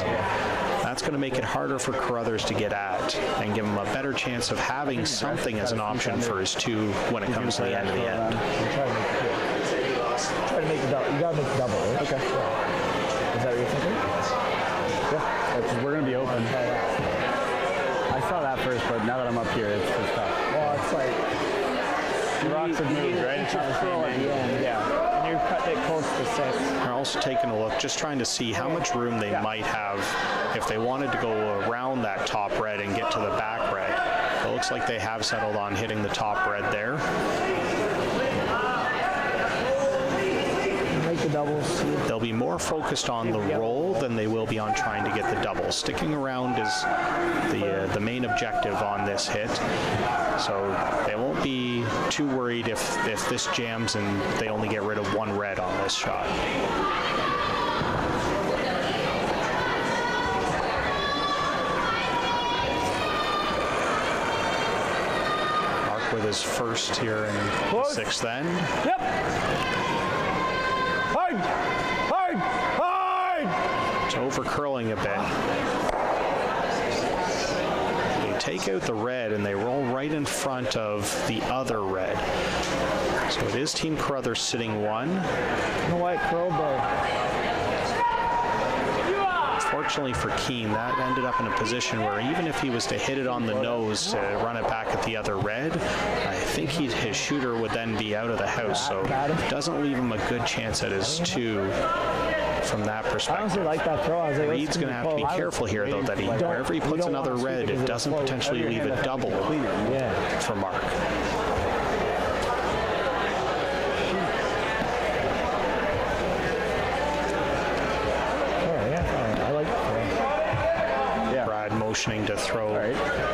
That's going to make it harder for Carruthers to get at and give him a better chance of having something as an option for his 2 when it comes to the end of the end. Try to make the double. You gotta make the double, right? Okay. Is that what you're thinking? Yeah. We're gonna be open. I saw that first, but now that I'm up here, it's tough. Well, it's like the rocks have moved, right? It's not the same angle. Yeah. And you cut it close to 6. They're also taking a look, just trying to see how much room they might have if they wanted to go around that top red and get to the back red. It looks like they have settled on hitting the top red there. Make the doubles. They'll be more focused on the roll than they will be on trying to get the double. Sticking around is the main objective on this hit. So they won't be too worried if this jams and they only get rid of 1 red on this shot. Mark with his first here in the 6th end. Yep. Hard! It's over curling a bit. They take out the red and they roll right in front of the other red. So it is Team Carruthers sitting 1. No white crowbar. Fortunately for Kean, that ended up in a position where even if he was to hit it on the nose to run it back at the other red, I think his shooter would then be out of the house. So it doesn't leave him a good chance at his 2 from that perspective. I honestly like that throw. Reid's going to have to be careful here, though, that wherever he puts another red, it doesn't potentially leave a double for Mark. Motioning to throw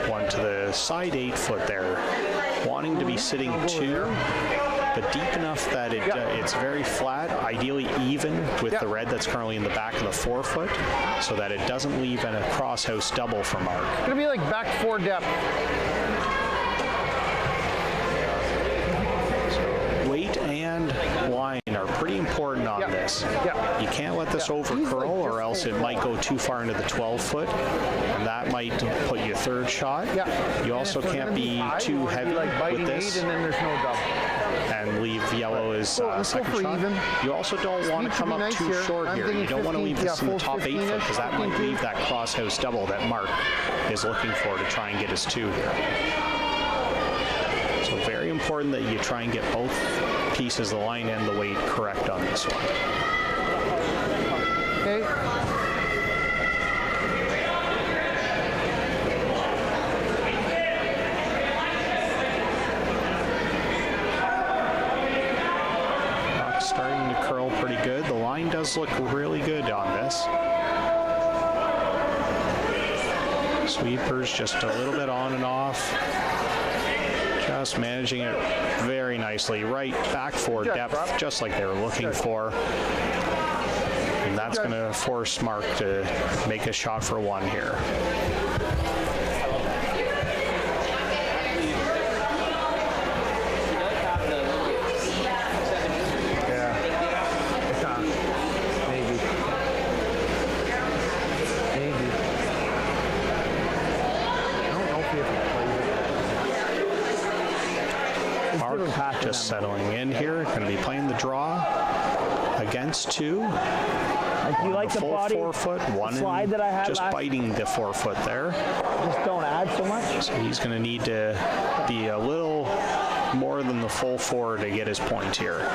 one to the side 8 foot there, wanting to be sitting 2, but deep enough that it's very flat, ideally even with the red that's currently in the back of the 4 foot, so that it doesn't leave a cross-house double for Mark. It's gonna be like back 4 depth. So weight and line are pretty important on this. You can't let this over curl or else it might go too far into the 12 foot and that might put you 3rd shot. You also can't be too heavy with this and then there's no double. and leave yellow as second shot. You also don't want to come up too short here. You don't want to leave this in the top 8 foot because that might leave that cross-house double that Mark is looking for to try and get his 2 here. So very important that you try and get both pieces, the line and the weight, correct on this one. Okay. Rock's starting to curl pretty good. The line does look really good on this. Sweepers just a little bit on and off. Just managing it very nicely. Right back for depth, just like they were looking for. And that's going to force Mark to make a shot for 1 here. Just settling in here, going to be playing the draw. against 2. Like you like the Full body 4 foot, one slide that I had just last, biting the 4 foot there. just don't add so much. So he's going to need to be a little more than the full 4 to get his point here.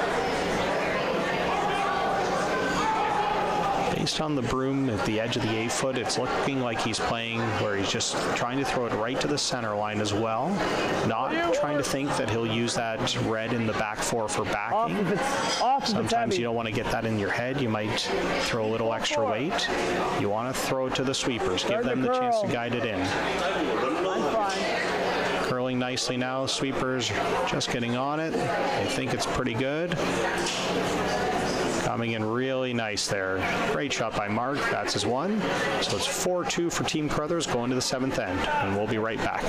Based on the broom at the edge of the 8 foot, it's looking like he's playing where he's just trying to throw it right to the center line as well. Not trying to think that he'll use that red in the back 4 for backing. Sometimes you don't want to get that in your head. You might throw a little extra weight. You want to throw it to the sweepers. Give them the chance to guide it in. Curling nicely now. Sweepers just getting on it. I think it's pretty good. Coming in really nice there. Great shot by Mark. That's his 1. So it's 4-2 for Team Carruthers going to the 7th end. And we'll be right back.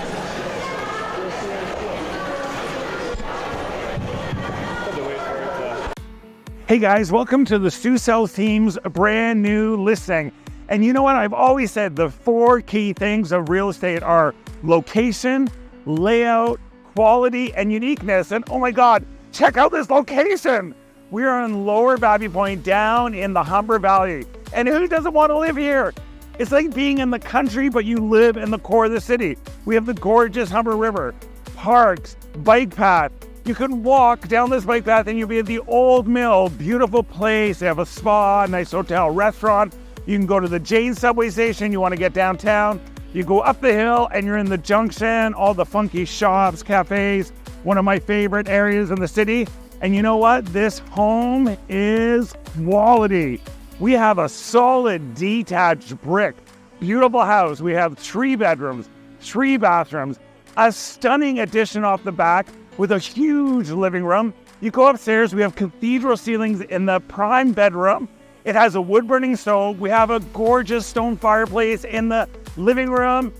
Hey guys, welcome to the Stu Sells team's brand new listing. And you know what? I've always said the 4 key things of real estate are location, layout, quality, and uniqueness. And oh my God, check out this location. We are on Lower Babby Point down in the Humber Valley. And who doesn't want to live here? It's like being in the country, but you live in the core of the city. We have the gorgeous Humber River, parks, bike path. You can walk down this bike path and you'll be at the Old Mill, beautiful place. They have a spa, a nice hotel, restaurant. You can go to the Jane subway station. You want to get downtown. You go up the hill and you're in the Junction, all the funky shops, cafes, one of my favorite areas in the city. And you know what? This home is quality. We have a solid detached brick, beautiful house. We have 3 bedrooms, 3 bathrooms, a stunning addition off the back with a huge living room. You go upstairs, we have cathedral ceilings in the prime bedroom. It has a wood-burning stove. We have a gorgeous stone fireplace in the living room.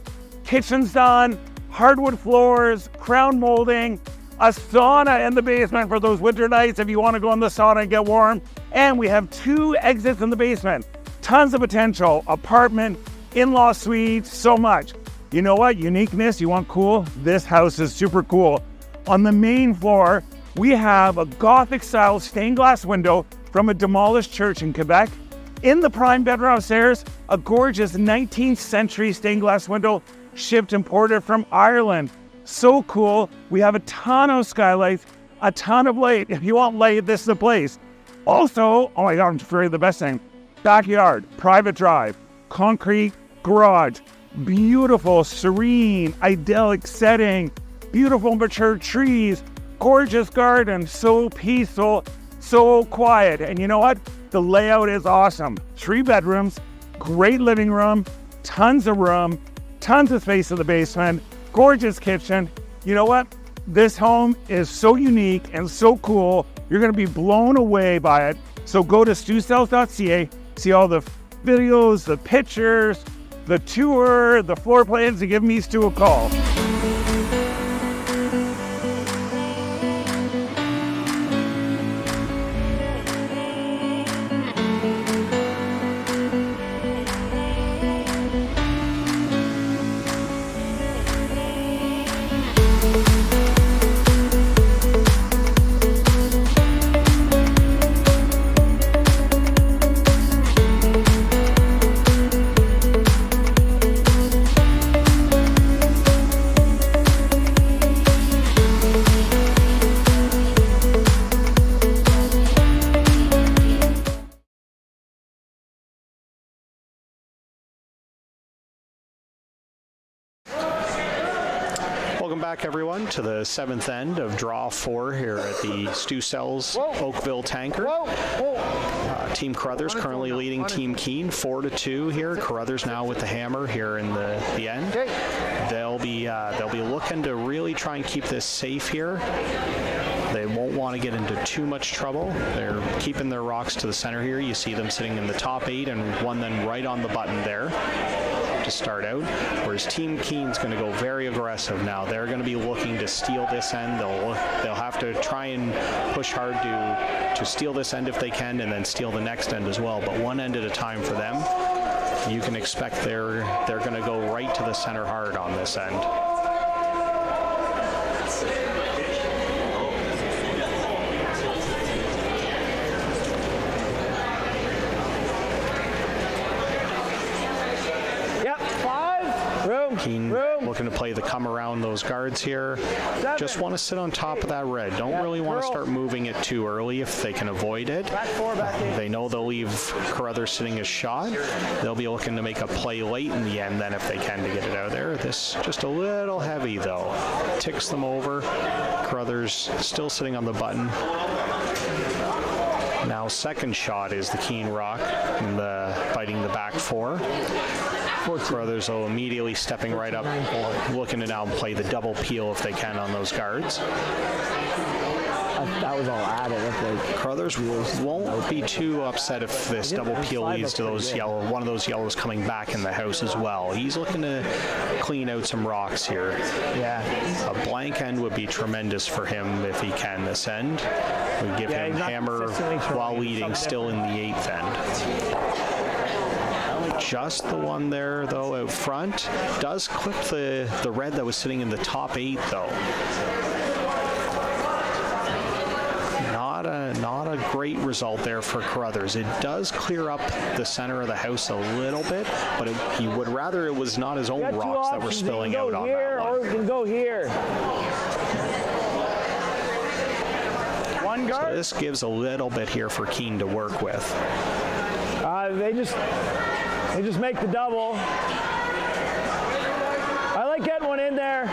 Kitchen's done, hardwood floors, crown molding, a sauna in the basement for those winter nights if you want to go in the sauna and get warm. And we have 2 exits in the basement. Tons of potential, apartment, in-law suites, so much. You know what? Uniqueness, you want cool? This house is super cool. On the main floor, we have a Gothic-style stained glass window from a demolished church in Quebec. In the prime bedroom upstairs, a gorgeous 19th century stained glass window shipped imported from Ireland. So cool. We have a ton of skylights, a ton of light. If you want light, this is the place. Also, oh my God, I'm afraid the best thing. Backyard, private drive, concrete garage, beautiful, serene, idyllic setting, beautiful mature trees, gorgeous garden, so peaceful, so quiet. And you know what? The layout is awesome. 3 bedrooms, great living room, tons of room, tons of space in the basement, gorgeous kitchen. You know what? This home is so unique and so cool. You're going to be blown away by it. So go to stusells.ca, see all the videos, the pictures, the tour, the floor plans, and give me Stu a call. Welcome back, everyone, to the 7th end of Draw 4 here at the Stu Sells Oakville Tankard. Team Carruthers currently leading Team Kean 4-2 here. Carruthers now with the hammer here in the end. They'll be looking to really try and keep this safe here. They won't want to get into too much trouble. They're keeping their rocks to the center here. You see them sitting in the top 8 and one then right on the button there to start out, whereas Team Kean's going to go very aggressive now. They're going to be looking to steal this end. They'll have to try and push hard to steal this end if they can, and then steal the next end as well. But one end at a time for them. You can expect they're going to go right to the center hard on this end. Kean looking to play the come around those guards here. Just want to sit on top of that red. Don't really want to start moving it too early if they can avoid it. They know they'll leave Carruthers sitting his shot. They'll be looking to make a play late in the end then if they can to get it out of there. This just a little heavy though. Ticks them over. Carruthers still sitting on the button. Now second shot is the Kean rock and biting the back four. Carruthers will immediately stepping right up, looking to now play the double peel if they can on those guards. That was all added. Carruthers won't be too upset if this double peel leads to one of those yellows coming back in the house as well. He's looking to clean out some rocks here. Yeah. A blank end would be tremendous for him if he can this end. We give him hammer while leading still in the 8th end. Just the one there though out front does clip the red that was sitting in the top 8 though. Not a great result there for Carruthers. It does clear up the center of the house a little bit, but he would rather it was not his own rocks that were spilling out on that one. Or we can go here. One guard. So this gives a little bit here for Kean to work with. They just make the double. I like getting one in there.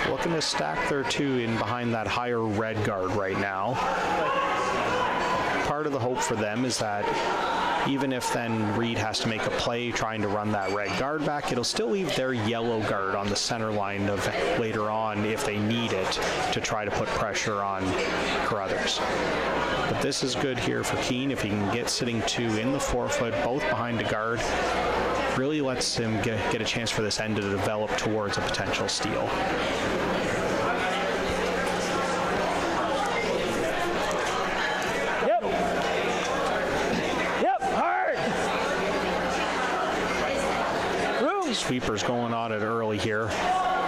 Looking to stack their 2 in behind that higher red guard right now. Part of the hope for them is that even if then Reid has to make a play trying to run that red guard back, it'll still leave their yellow guard on the center line of later on if they need it to try to put pressure on Carruthers. But this is good here for Kean if he can get sitting 2 in the 4-foot, both behind the guard. Really lets him get a chance for this end to develop towards a potential steal. Sweepers going on it early here.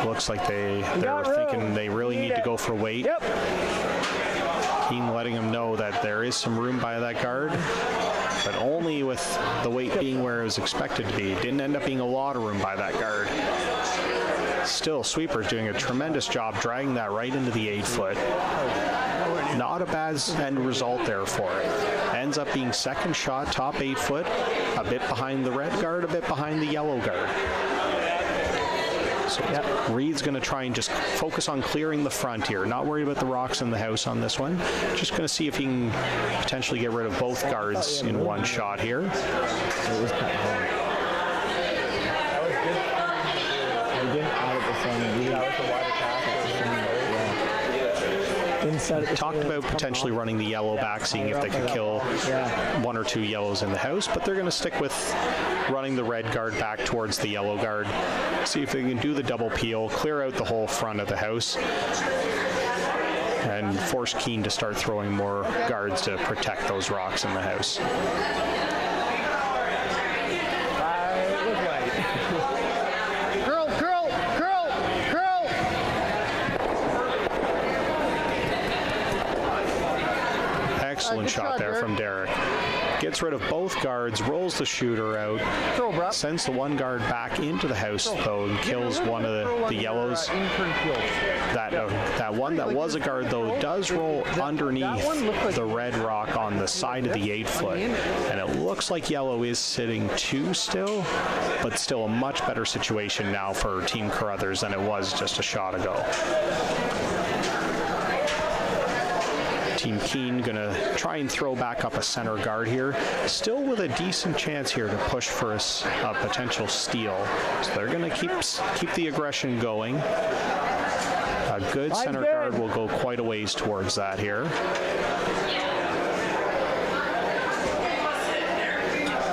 Looks like they're thinking they really need to go for weight. Kean letting them know that there is some room by that guard, but only with the weight being where it was expected to be. Didn't end up being a lot of room by that guard. Still, Sweepers doing a tremendous job dragging that right into the 8-foot. Not a bad end result there for it. Ends up being second shot, top 8-foot, a bit behind the red guard, a bit behind the yellow guard. So Reid's going to try and just focus on clearing the front here. Not worried about the rocks in the house on this one. Just going to see if he can potentially get rid of both guards in one shot here. Talked about potentially running the yellow back, seeing if they could kill 1 or 2 yellows in the house, but they're going to stick with running the red guard back towards the yellow guard. See if they can do the double peel, clear out the whole front of the house, and force Kean to start throwing more guards to protect those rocks in the house. Excellent shot there from Derek. Gets rid of both guards, rolls the shooter out, sends the one guard back into the house though, and kills one of the yellows. That one that was a guard though does roll underneath the red rock on the side of the 8-foot, and it looks like yellow is sitting 2 still, but still a much better situation now for Team Carruthers than it was just a shot ago. Team Kean gonna try and throw back up a center guard here, still with a decent chance here to push for a potential steal. So they're gonna keep the aggression going. A good center guard will go quite a ways towards that here.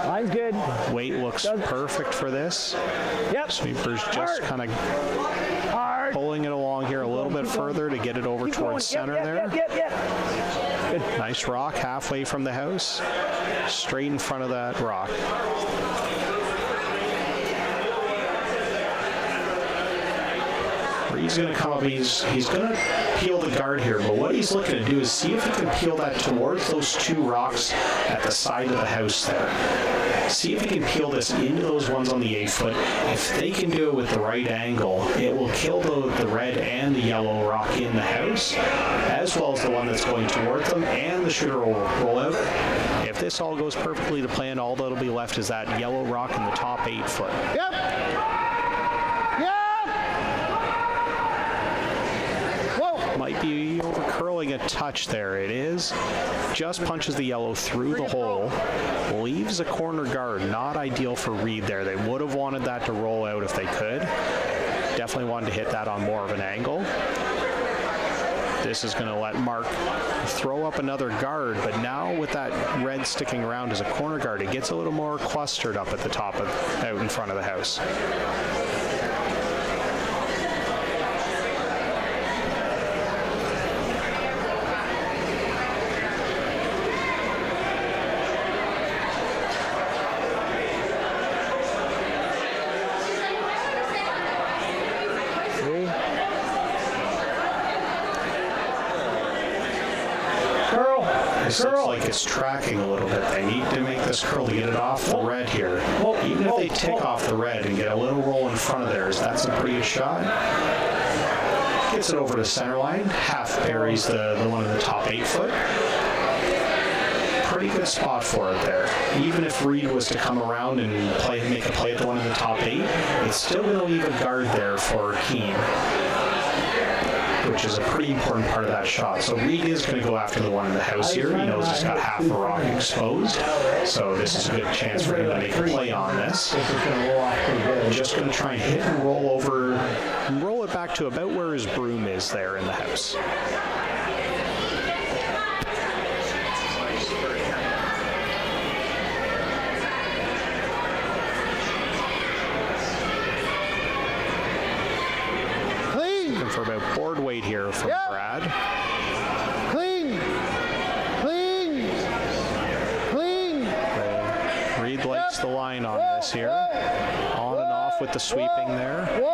Line's good. Weight looks perfect for this. Yep. Sweepers just kind of pulling it along here a little bit further to get it over towards center there. Good. Nice rock halfway from the house, straight in front of that rock. Reid's going to come up. He's going to peel the guard here, but what he's looking to do is see if he can peel that towards those 2 rocks at the side of the house there. See if he can peel this into those ones on the 8-foot. If they can do it with the right angle, it will kill the red and the yellow rock in the house, as well as the one that's going towards them, and the shooter will roll out. If this all goes perfectly to plan, all that'll be left is that yellow rock in the top 8-foot. Yep. Whoa. Might be over curling a touch there. It is. Just punches the yellow through the hole. Leaves a corner guard. Not ideal for Reid there. They would have wanted that to roll out if they could. Definitely wanted to hit that on more of an angle. This is going to let Mark throw up another guard, but now with that red sticking around as a corner guard, it gets a little more clustered up at the top of out in front of the house. This looks like it's tracking a little bit. They need to make this curl to get it off the red here. Even if they tick off the red and get a little roll in front of theirs, that's a pretty good shot. Gets it over to center line. Half buries the one in the top 8-foot. Pretty good spot for it there. Even if Reid was to come around and make a play at the one in the top 8, it's still going to leave a guard there for Kean, which is a pretty important part of that shot. So Reid is going to go after the one in the house here. He knows he's got half the rock exposed, so this is a good chance for him to make a play on this. Just going to try and hit and roll over, and roll it back to about where his broom is there in the house. For about board weight here from Brad. Clean. Reid likes the line on this here. On and off with the sweeping there. Whoa.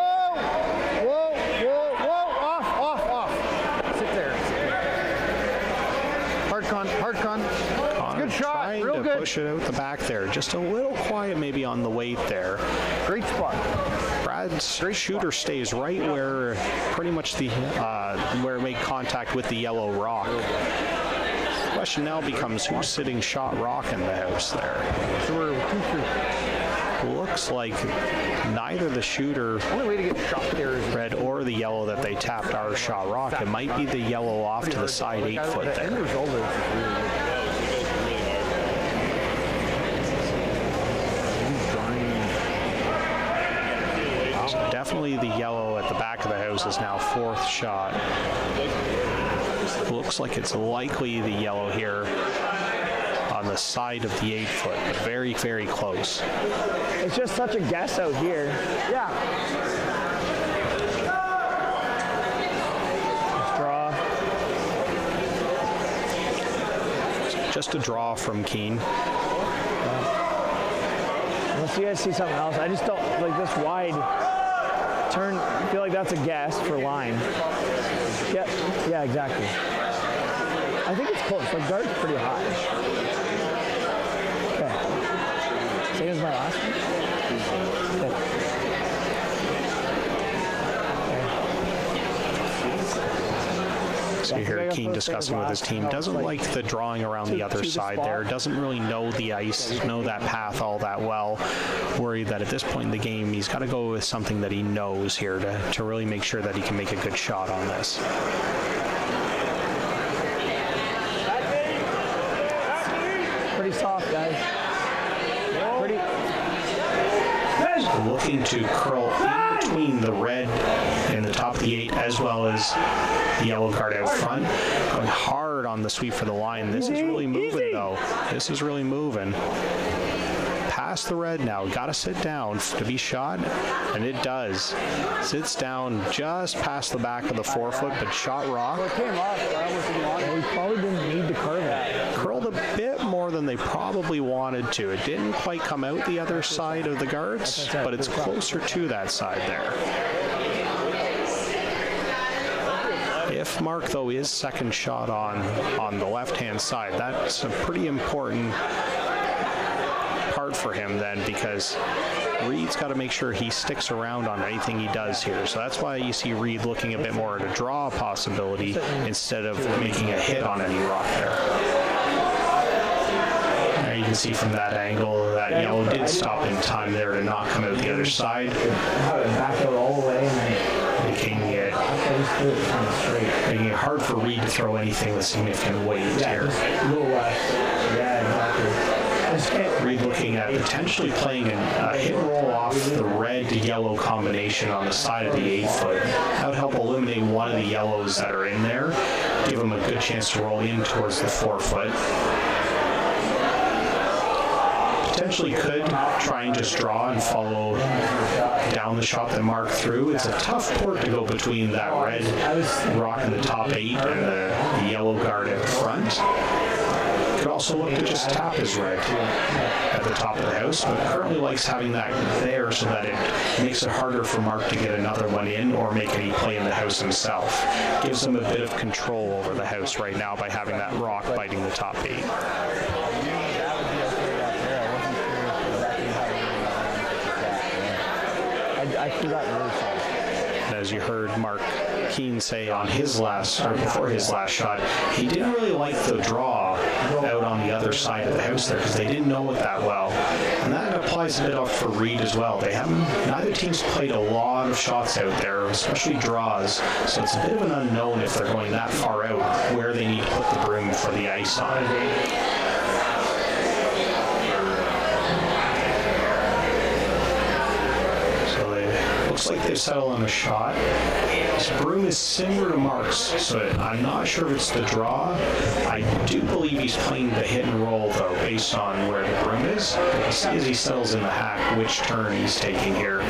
Off. Sit there. Hard con. Good shot. Real good. Push it out the back there. Just a little quiet maybe on the weight there. Great spot. Brad's shooter stays right where pretty much the where it made contact with the yellow rock. The question now becomes who's sitting shot rock in the house there. So we're 2-3. Looks like neither the shooter, only way to get shot there is red or the yellow that they tapped our shot rock. It might be the yellow off to the side 8-foot there. Definitely the yellow at the back of the house is now 4th shot. Looks like it's likely the yellow here on the side of the 8-foot, but very, very close. It's just such a guess out here. Yeah. Let's draw. Just a draw from Kean. Unless you guys see something else, I just don't like this wide turn. I feel like that's a guess for line. Yeah, exactly. I think it's close. Like guard's pretty high. Okay. Same as my last one. Okay. So you hear Kean discussing with his team. Doesn't like the drawing around the other side there. Doesn't really know the ice, know that path all that well. Worried that at this point in the game, he's got to go with something that he knows here to really make sure that he can make a good shot on this. Pretty soft, guys. Pretty. Looking to curl in between the red and the top of the 8 as well as the yellow card out front. Going hard on the sweep for the line. This is really moving though. This is really moving. Past the red now. Got to sit down to be shot, and it does. Sits down just past the back of the 4-foot, but shot rock. Well, it came off. We probably didn't need to curl that. Curled a bit more than they probably wanted to. It didn't quite come out the other side of the guards, but it's closer to that side there. If Mark, though, is second shot on the left-hand side, that's a pretty important part for him then, because Reid's got to make sure he sticks around on anything he does here. So that's why you see Reid looking a bit more at a draw possibility instead of making a hit on any rock there. Now you can see from that angle that yellow did stop in time there to not come out the other side. Back out all the way Making it hard for Reid to throw anything with significant weight here. a little less. Yeah, exactly. Reid looking at potentially playing a hit and roll off the red to yellow combination on the side of the 8-foot. That would help eliminate one of the yellows that are in there, give him a good chance to roll in towards the 4-foot. Potentially could try and just draw and follow down the shot that Mark threw. It's a tough port to go between that red rock in the top 8 and the yellow guard at the front. Could also look to just tap his red at the top of the house, but currently likes having that there so that it makes it harder for Mark to get another one in or make any play in the house himself. Gives him a bit of control over the house right now by having that rock biting the top 8. I forgot really fast. As you heard Mark Kean say on his last, or before his last shot, he didn't really like the draw out on the other side of the house there because they didn't know it that well. And that applies a bit up for Reid as well. Neither team's played a lot of shots out there, especially draws, so it's a bit of an unknown if they're going that far out where they need to put the broom for the ice on. Looks like they settle on a shot. This broom is similar to Mark's, so I'm not sure if it's the draw. I do believe he's playing the hit and roll, though, based on where the broom is. We'll see as he settles in the hack which turn he's taking here.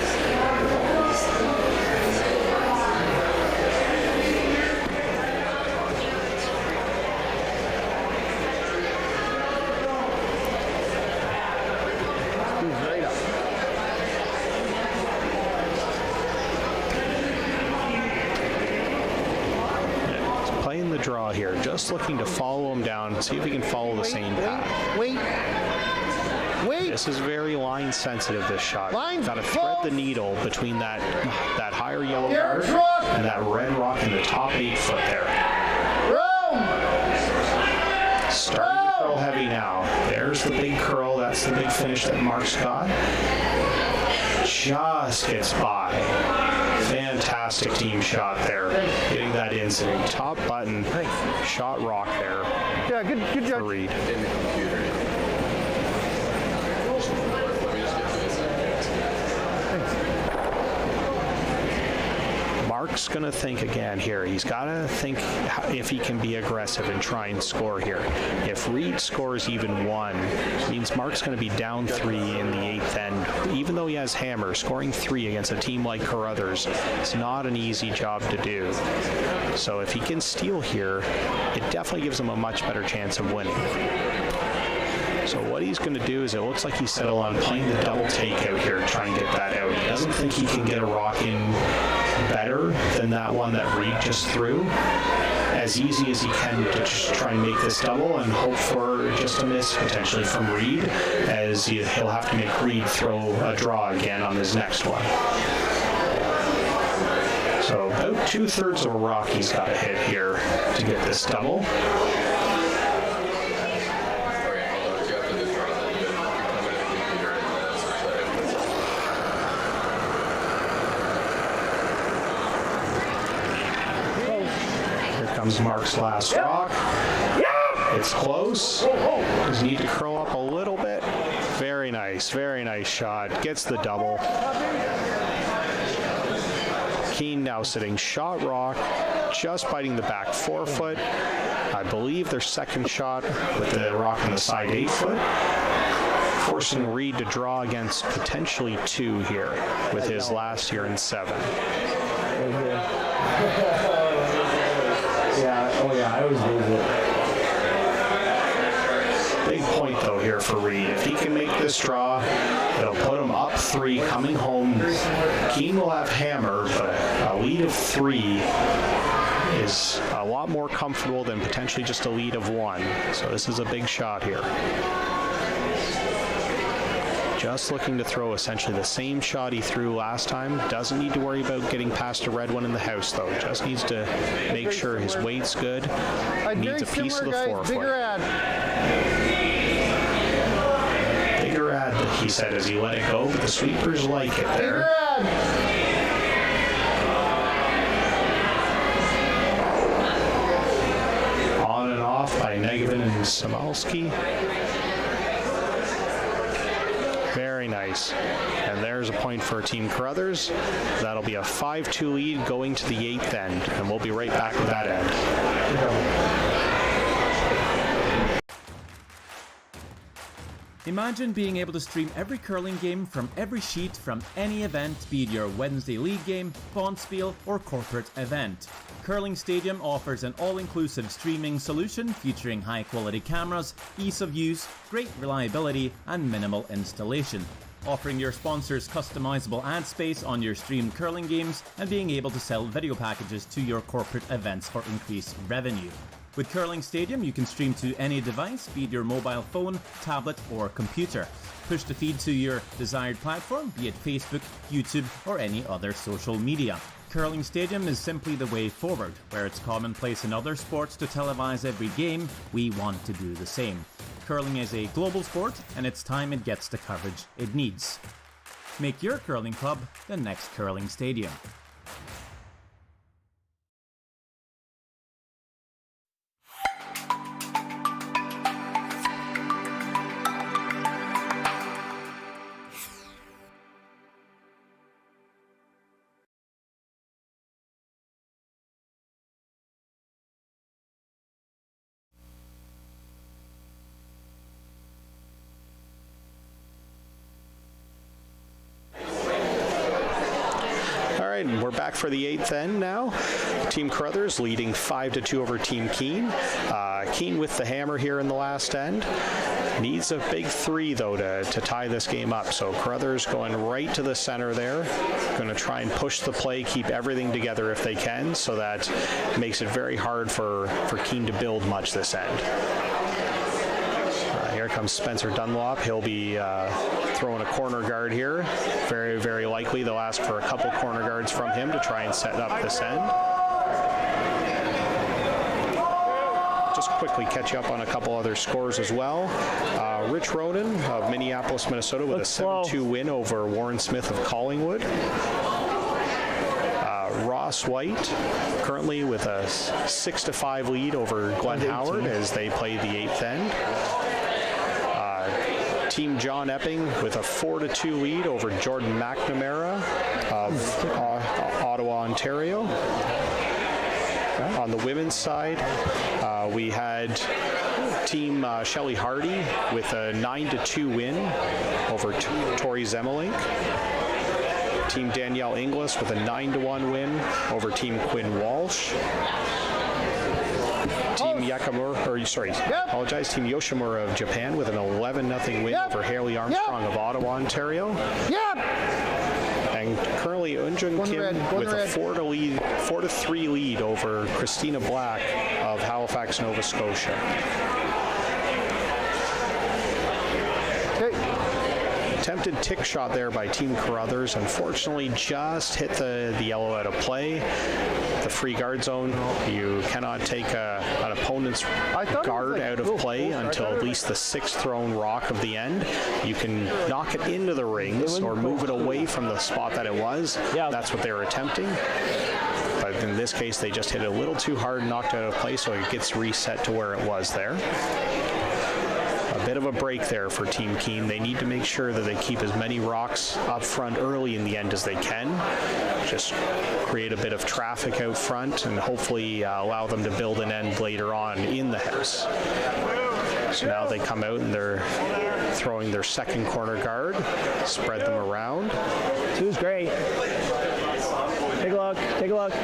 Draw here, just looking to follow him down, see if he can follow the same path. Wait. This is very line sensitive, this shot. Got to thread the needle between that higher yellow guard and that red rock in the top 8-foot there. Starting to curl heavy now. There's the big curl. That's the big finish that Mark's got. Just gets by. Fantastic team shot there. Getting that in, sitting top button. Shot rock there. Yeah, good job. Reid. Mark's going to think again here. He's got to think if he can be aggressive and try and score here. If Reid scores even one, it means Mark's going to be down 3 in the 8th end. Even though he has hammer, scoring 3 against a team like Carruthers, it's not an easy job to do. So if he can steal here, it definitely gives him a much better chance of winning. So what he's going to do is, it looks like he's settled on playing the double takeout here to try and get that out. He doesn't think he can get a rock in better than that one that Reid just threw. As easy as he can to just try and make this double and hope for just a miss potentially from Reid, as he'll have to make Reid throw a draw again on his next one. So about 2/3 of a rock he's got to hit here to get this double. Comes Mark's last rock. It's close. Just need to curl up a little bit. Very nice shot. Gets the double. Kean now sitting shot rock, just biting the back 4-foot. I believe their second shot with the rock on the side 8-foot. Forcing Reid to draw against potentially 2 here with his last here in 7. I always lose it. Big point though here for Reid. If he can make this draw, it'll put him up 3 coming home. Kean will have hammer, but a lead of 3 is a lot more comfortable than potentially just a lead of 1. So this is a big shot here. Just looking to throw essentially the same shot he threw last time. Doesn't need to worry about getting past a red one in the house, though. Just needs to make sure his weight's good. Needs a piece of the forefoot. Bigger ad. Bigger ad, he said as he let it go. The sweepers like it there. Bigger ad. On and off by Negevin and Samalski. Very nice. And there's a point for Team Carruthers. That'll be a 5-2 lead going to the 8th end. And we'll be right back with that end. Imagine being able to stream every curling game from every sheet from any event, be it your Wednesday league game, bonspiel, or corporate event. Curling Stadium offers an all-inclusive streaming solution featuring high-quality cameras, ease of use, great reliability, and minimal installation. Offering your sponsors customizable ad space on your streamed curling games and being able to sell video packages to your corporate events for increased revenue. With Curling Stadium, you can stream to any device, be it your mobile phone, tablet, or computer. Push the feed to your desired platform, be it Facebook, YouTube, or any other social media. Curling Stadium is simply the way forward. Where it's commonplace in other sports to televise every game, we want to do the same. Curling is a global sport, and it's time it gets the coverage it needs. Make your curling club the next Curling Stadium. We're back for the 8th end now. Team Carruthers leading 5-2 over Team Kean. Kean with the hammer here in the last end. Needs a big 3, though, to tie this game up. So Carruthers going right to the center there. Going to try and push the play, keep everything together if they can, so that makes it very hard for Kean to build much this end. Here comes Spencer Dunlop. He'll be throwing a corner guard here. Very, very likely they'll ask for a couple corner guards from him to try and set up this end. Just quickly catch up on a couple other scores as well. Rich Roden of Minneapolis, Minnesota with a 7-2 win over Warren Smith of Collingwood. Ross White currently with a 6-5 lead over Glenn Howard as they play the 8th end. Team John Epping with a 4-2 lead over Jordan McNamara of Ottawa, Ontario. On the women's side, we had Team Shelley Hardy with a 9-2 win over Tori Zemelink. Team Danielle Inglis with a 9-1 win over Team Quinn Walsh. Team Team Yoshimura of Japan with an 11-0 win over Haley Armstrong of Ottawa, Ontario. And currently Unjung Kim with a 4-3 lead over Christina Black of Halifax, Nova Scotia. Attempted tick shot there by Team Carruthers. Unfortunately, just hit the yellow out of play. The free guard zone, you cannot take an opponent's guard out of play until at least the 6th thrown rock of the end. You can knock it into the rings or move it away from the spot that it was. That's what they were attempting. But in this case, they just hit it a little too hard and knocked it out of play, so it gets reset to where it was there. A bit of a break there for Team Kean. They need to make sure that they keep as many rocks up front early in the end as they can. Just create a bit of traffic out front and hopefully allow them to build an end later on in the house. So now they come out and they're throwing their second corner guard, spread them around. 2's great. Take a look, take a look.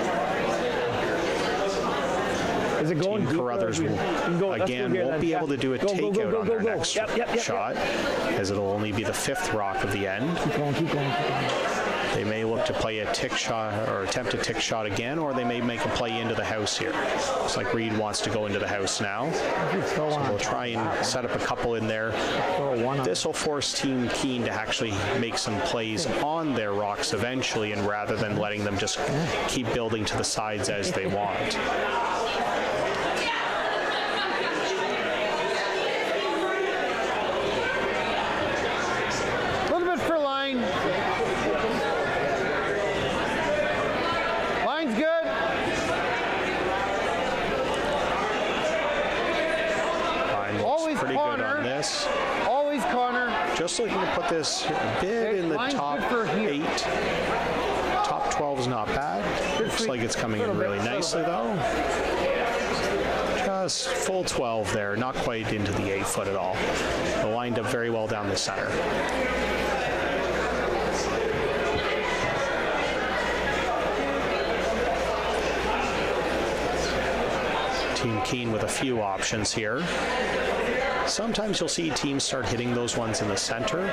Is it going Team Carruthers again won't be able to do a takeout on their next shot, as it'll only be the 5th rock of the end. Keep going, keep going, keep going. They may look to play a tick shot or attempt a tick shot again, or they may make a play into the house here. Looks like Reid wants to go into the house now. So we'll try and set up a couple in there. This will force Team Kean to actually make some plays on their rocks eventually, and rather than letting them just keep building to the sides as they want. A little bit for line. Line's good. Line looks Always pretty corner. good on this. Always corner. Just looking to put this a bit in the line's top good for here. 8. Top 12 is not bad. Looks like it's coming in really nicely though. Just full 12 there, not quite into the 8 foot at all. It lined up very well down the center. Team Kean with a few options here. Sometimes you'll see teams start hitting those ones in the center,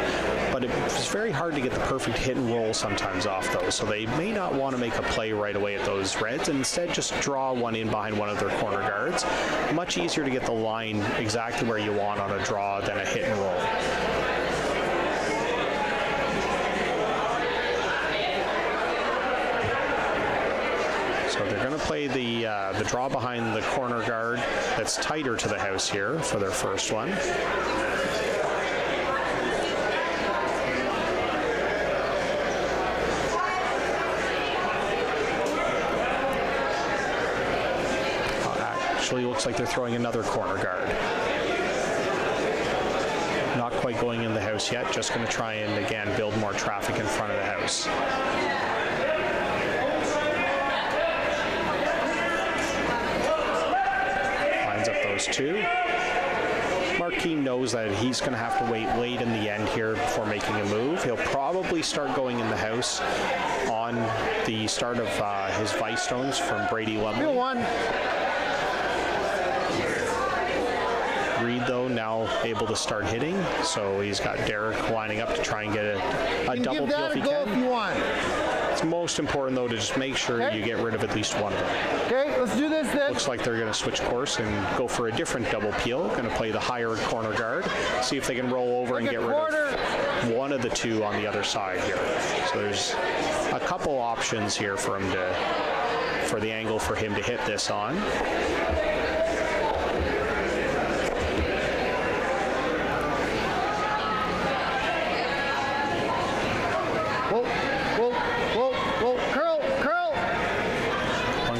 but it's very hard to get the perfect hit and roll sometimes off those. So they may not want to make a play right away at those reds, and instead just draw one in behind one of their corner guards. Much easier to get the line exactly where you want on a draw than a hit and roll. So they're going to play the draw behind the corner guard that's tighter to the house here for their first one. Actually looks like they're throwing another corner guard. Not quite going in the house yet, just going to try and again build more traffic in front of the house. Those two. Kean knows that he's going to have to wait late in the end here before making a move. He'll probably start going in the house on the start of his vice stones from Brady Lumley. Reid, though, now able to start hitting, so he's got Derek lining up to try and get a double kill if he can. If you want. It's most important, though, to just make sure you get rid of at least one of them. Okay, let's do this then. Looks like they're going to switch course and go for a different double peel. Going to play the higher corner guard. See if they can roll over and get rid of one of the two on the other side here. So there's a couple options here for him for the angle for him to hit this on.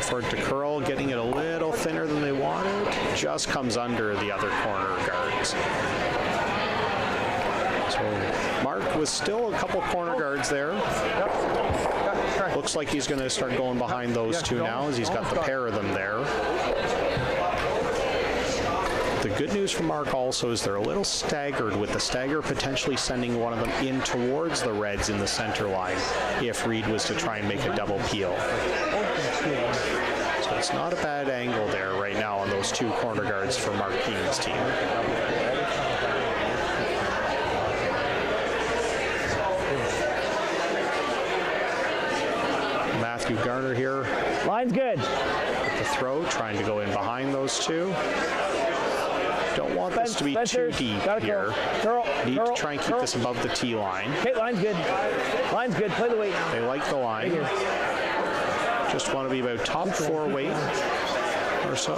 For it to curl, getting it a little thinner than they wanted, just comes under the other corner guards. So Mark with still a couple corner guards there. Looks like he's going to start going behind those two now, as he's got the pair of them there. The good news for Mark also is they're a little staggered, with the stagger potentially sending one of them in towards the reds in the center line if Reid was to try and make a double peel. So it's not a bad angle there right now on those two corner guards for Mark Kean's team. Matthew Garner here. Line's good. With the throw, trying to go in behind those two. Don't want this to be too deep here. Need to try and keep this above the tee line. Okay, line's good. Line's good. Play the weight now. They like the line. Just want to be about top 4 weight or so.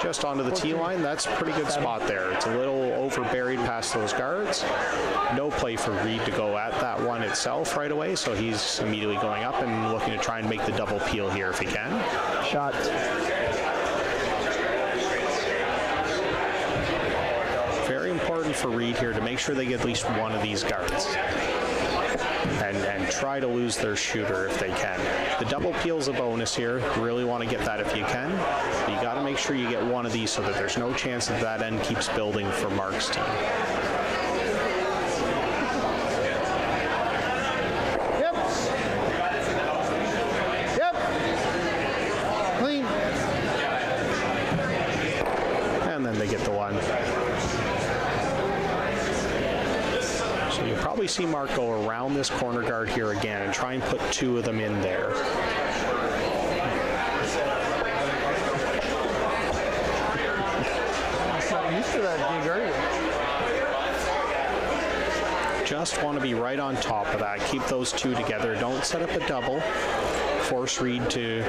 Just onto the tee line. That's a pretty good spot there. It's a little over buried past those guards. No play for Reid to go at that one itself right away, so he's immediately going up and looking to try and make the double peel here if he can. Shot. Very important for Reid here to make sure they get at least one of these guards and try to lose their shooter if they can. The double peel's a bonus here. You really want to get that if you can. But you got to make sure you get one of these so that there's no chance that that end keeps building for Mark's team. Yep. Clean. And then they get the one. So So you'll probably see Mark go around this corner guard here again and try and put 2 of them in there. I'm used to that big area. Just want to be right on top of that. Keep those 2 together. Don't set up a double. Force Reid to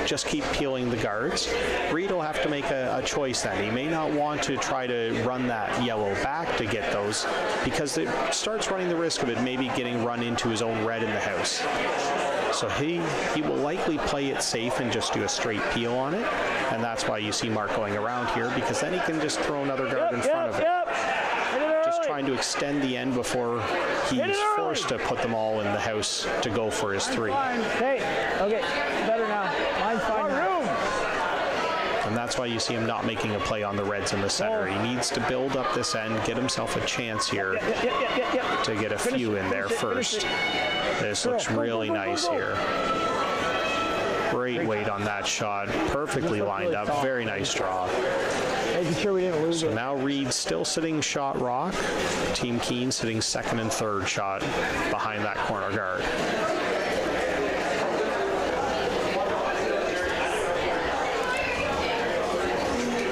just keep peeling the guards. Reid will have to make a choice then. He may not want to try to run that yellow back to get those, because it starts running the risk of it maybe getting run into his own red in the house. So he will likely play it safe and just do a straight peel on it, and that's why you see Mark going around here, because then he can just throw another guard in front of it. Just trying to extend the end before he's forced to put them all in the house to go for his 3. Okay, better now. Mine's fine now. And that's why you see him not making a play on the reds in the center. He needs to build up this end, get himself a chance here to get a few in there first. This looks really nice here. Great weight on that shot. Perfectly lined up. Very nice draw. Making sure we didn't lose So it. now Reid still sitting shot rock. Team Kean sitting 2nd and 3rd shot behind that corner guard.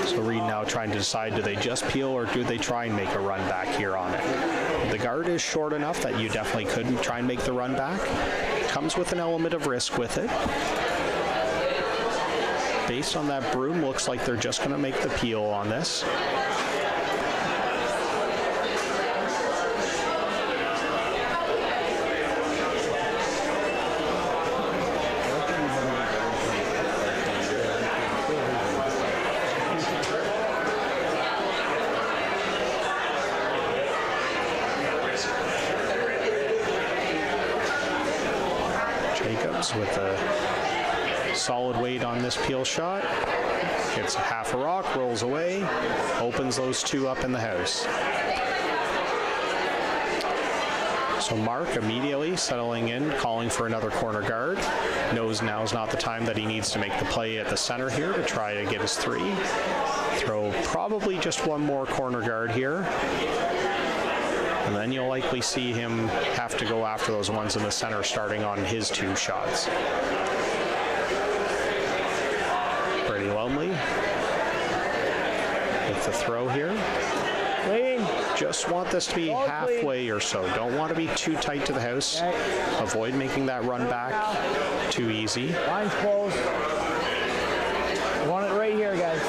So Reid now trying to decide, do they just peel or do they try and make a run back here on it? The guard is short enough that you definitely could try and make the run back. Comes with an element of risk with it. Based on that broom, looks like they're just going to make the peel on this. Jacobs with a solid weight on this peel shot. Gets half a rock, rolls away, opens those 2 up in the house. So Mark immediately settling in, calling for another corner guard. Knows now's not the time that he needs to make the play at the center here to try to get his 3. Throw probably just 1 more corner guard here. And then you'll likely see him have to go after those ones in the center starting on his 2 shots. Pretty lonely with the throw here. Just want this to be halfway or so. Don't want to be too tight to the house. Avoid making that run back too easy. Line's closed. I want it right here, guys.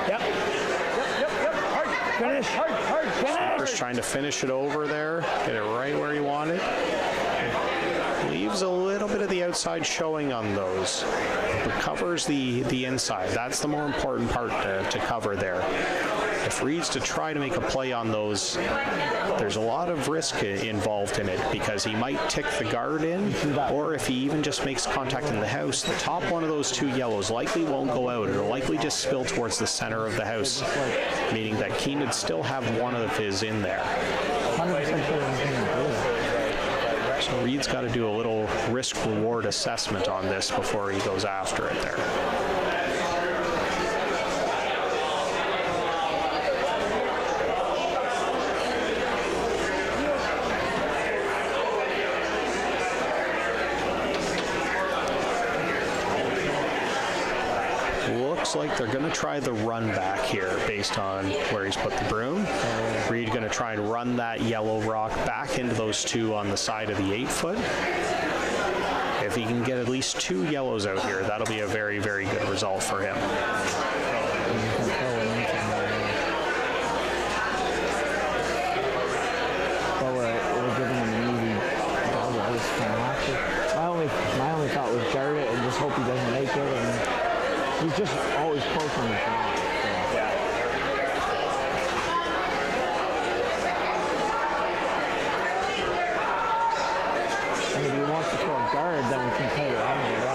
Yep. Hard. Finish. Hard. Finish. Just trying to finish it over there. Get it right where you want it. Leaves a little bit of the outside showing on those. But covers the inside. That's the more important part to cover there. If Reid's to try to make a play on those, there's a lot of risk involved in it, because he might tick the guard in, or if he even just makes contact in the house, the top one of those 2 yellows likely won't go out. It'll likely just spill towards the center of the house, meaning that Kean would still have one of his in there. So Reid's got to do a little risk-reward assessment on this before he goes after it there. Looks like they're going to try the run back here based on where he's put the broom. Reid going to try and run that yellow rock back into those 2 on the side of the 8-foot. If he can get at least 2 yellows out here, that'll be a very, very good result for him. Well, we're giving him an easy double. I just kind of have to. My only thought was guard it and just hope he doesn't make it. And he's just always close on the shot. And if he wants to throw a guard, then we can play it out of the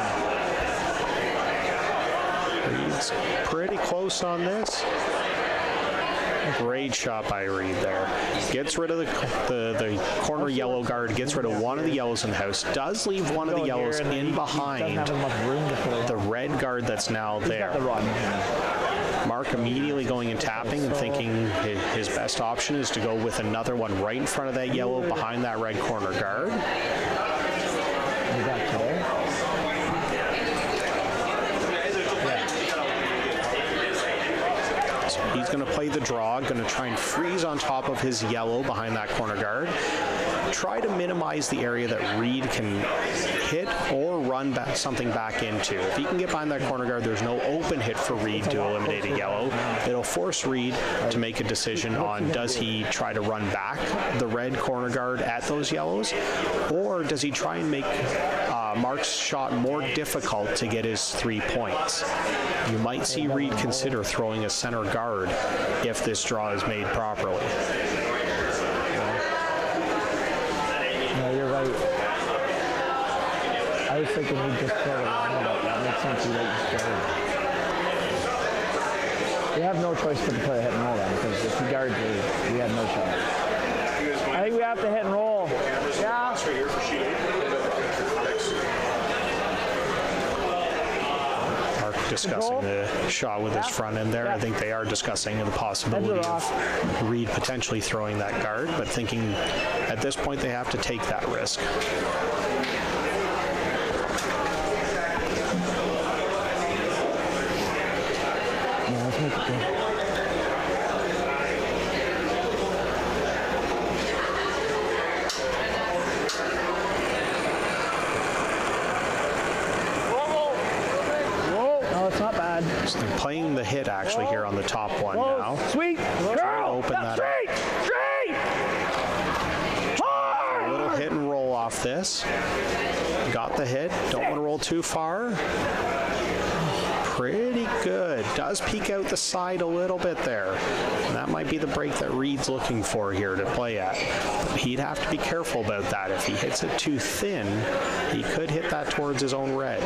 run. Reid's pretty close on this. Great shot by Reid there. Gets rid of the corner yellow guard, gets rid of one of the yellows in the house, does leave one of the yellows in behind the red guard that's now there. Mark immediately going and tapping and thinking his best option is to go with another one right in front of that yellow behind that red corner guard. So he's going to play the draw, going to try and freeze on top of his yellow behind that corner guard. Try to minimize the area that Reid can hit or run back something back into. If he can get behind that corner guard, there's no open hit for Reid to eliminate a yellow. It'll force Reid to make a decision on, does he try to run back the red corner guard at those yellows, or does he try and make Mark's shot more difficult to get his 3 points? You might see Reid consider throwing a center guard if this draw is made properly. No, you're right. I was thinking we'd just throw it around, but that makes sense. You just throw it. We have no choice but to play a hit and roll then, because if he guards me, we have no shot. I think we have to hit and roll. Yeah. Discussing the shot with his front end there. I think they are discussing the possibility of Reid potentially throwing that guard, but thinking at this point they have to take that risk. Yeah, let's make it good. So they're playing the hit actually here on the top one now. Sweet girl, open that straight. A little hit and roll off this. Got the hit. Don't want to roll too far. Pretty good. Does peek out the side a little bit there. And that might be the break that Reid's looking for here to play at. But he'd have to be careful about that. If he hits it too thin, he could hit that towards his own red.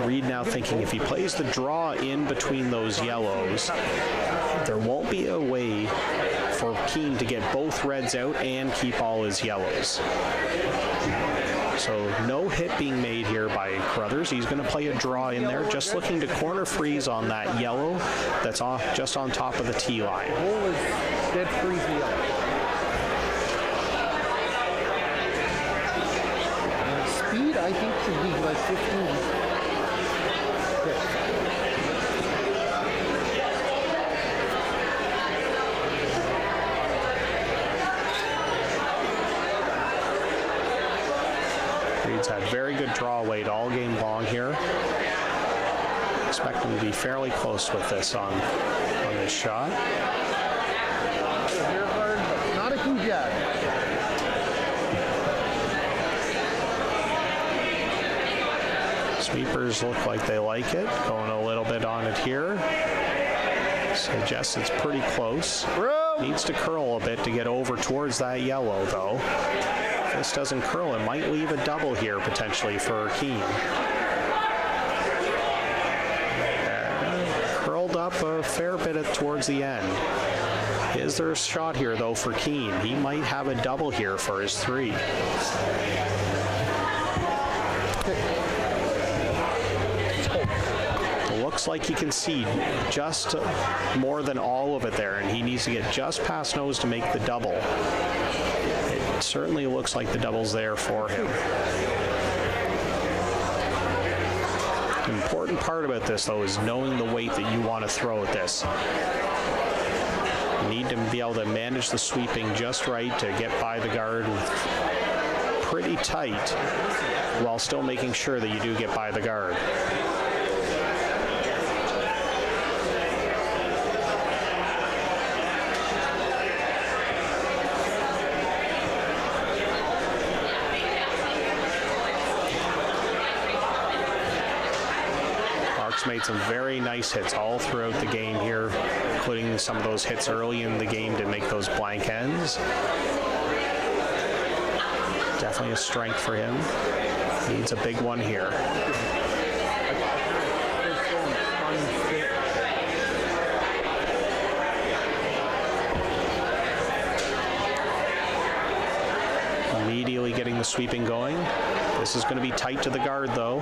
Reid now thinking if he plays the draw in between those yellows, there won't be a way for Kean to get both reds out and keep all his yellows. So no hit being made here by Carruthers. He's going to play a draw in there, just looking to corner freeze on that yellow that's just on top of the tee line. Dead freeze yellow. Speed, I think, should be like 15. Reid's had very good draw weight all game long here. Expect him to be fairly close with this on this shot. Not a huge yet. Sweepers look like they like it. Going a little bit on it here. Suggests it's pretty close. Needs to curl a bit to get over towards that yellow, though. If this doesn't curl, it might leave a double here potentially for Kean. Curled up a fair bit towards the end. Is there a shot here, though, for Kean? He might have a double here for his 3. Looks like he can see just more than all of it there, and he needs to get just past nose to make the double. It certainly looks like the double's there for him. The important part about this, though, is knowing the weight that you want to throw at this. You need to be able to manage the sweeping just right to get by the guard pretty tight while still making sure that you do get by the guard. Made some very nice hits all throughout the game here, including some of those hits early in the game to make those blank ends. Definitely a strength for him. Needs a big one here. immediately getting the sweeping going. This is going to be tight to the guard, though.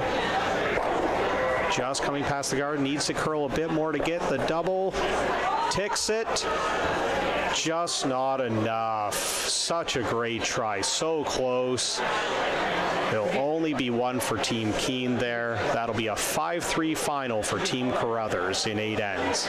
Just coming past the guard, needs to curl a bit more to get the double. Ticks it. Just not enough. Such a great try. So close. There'll only be one for Team Kean there. That'll be a 5-3 final for Team Carruthers in 8 ends.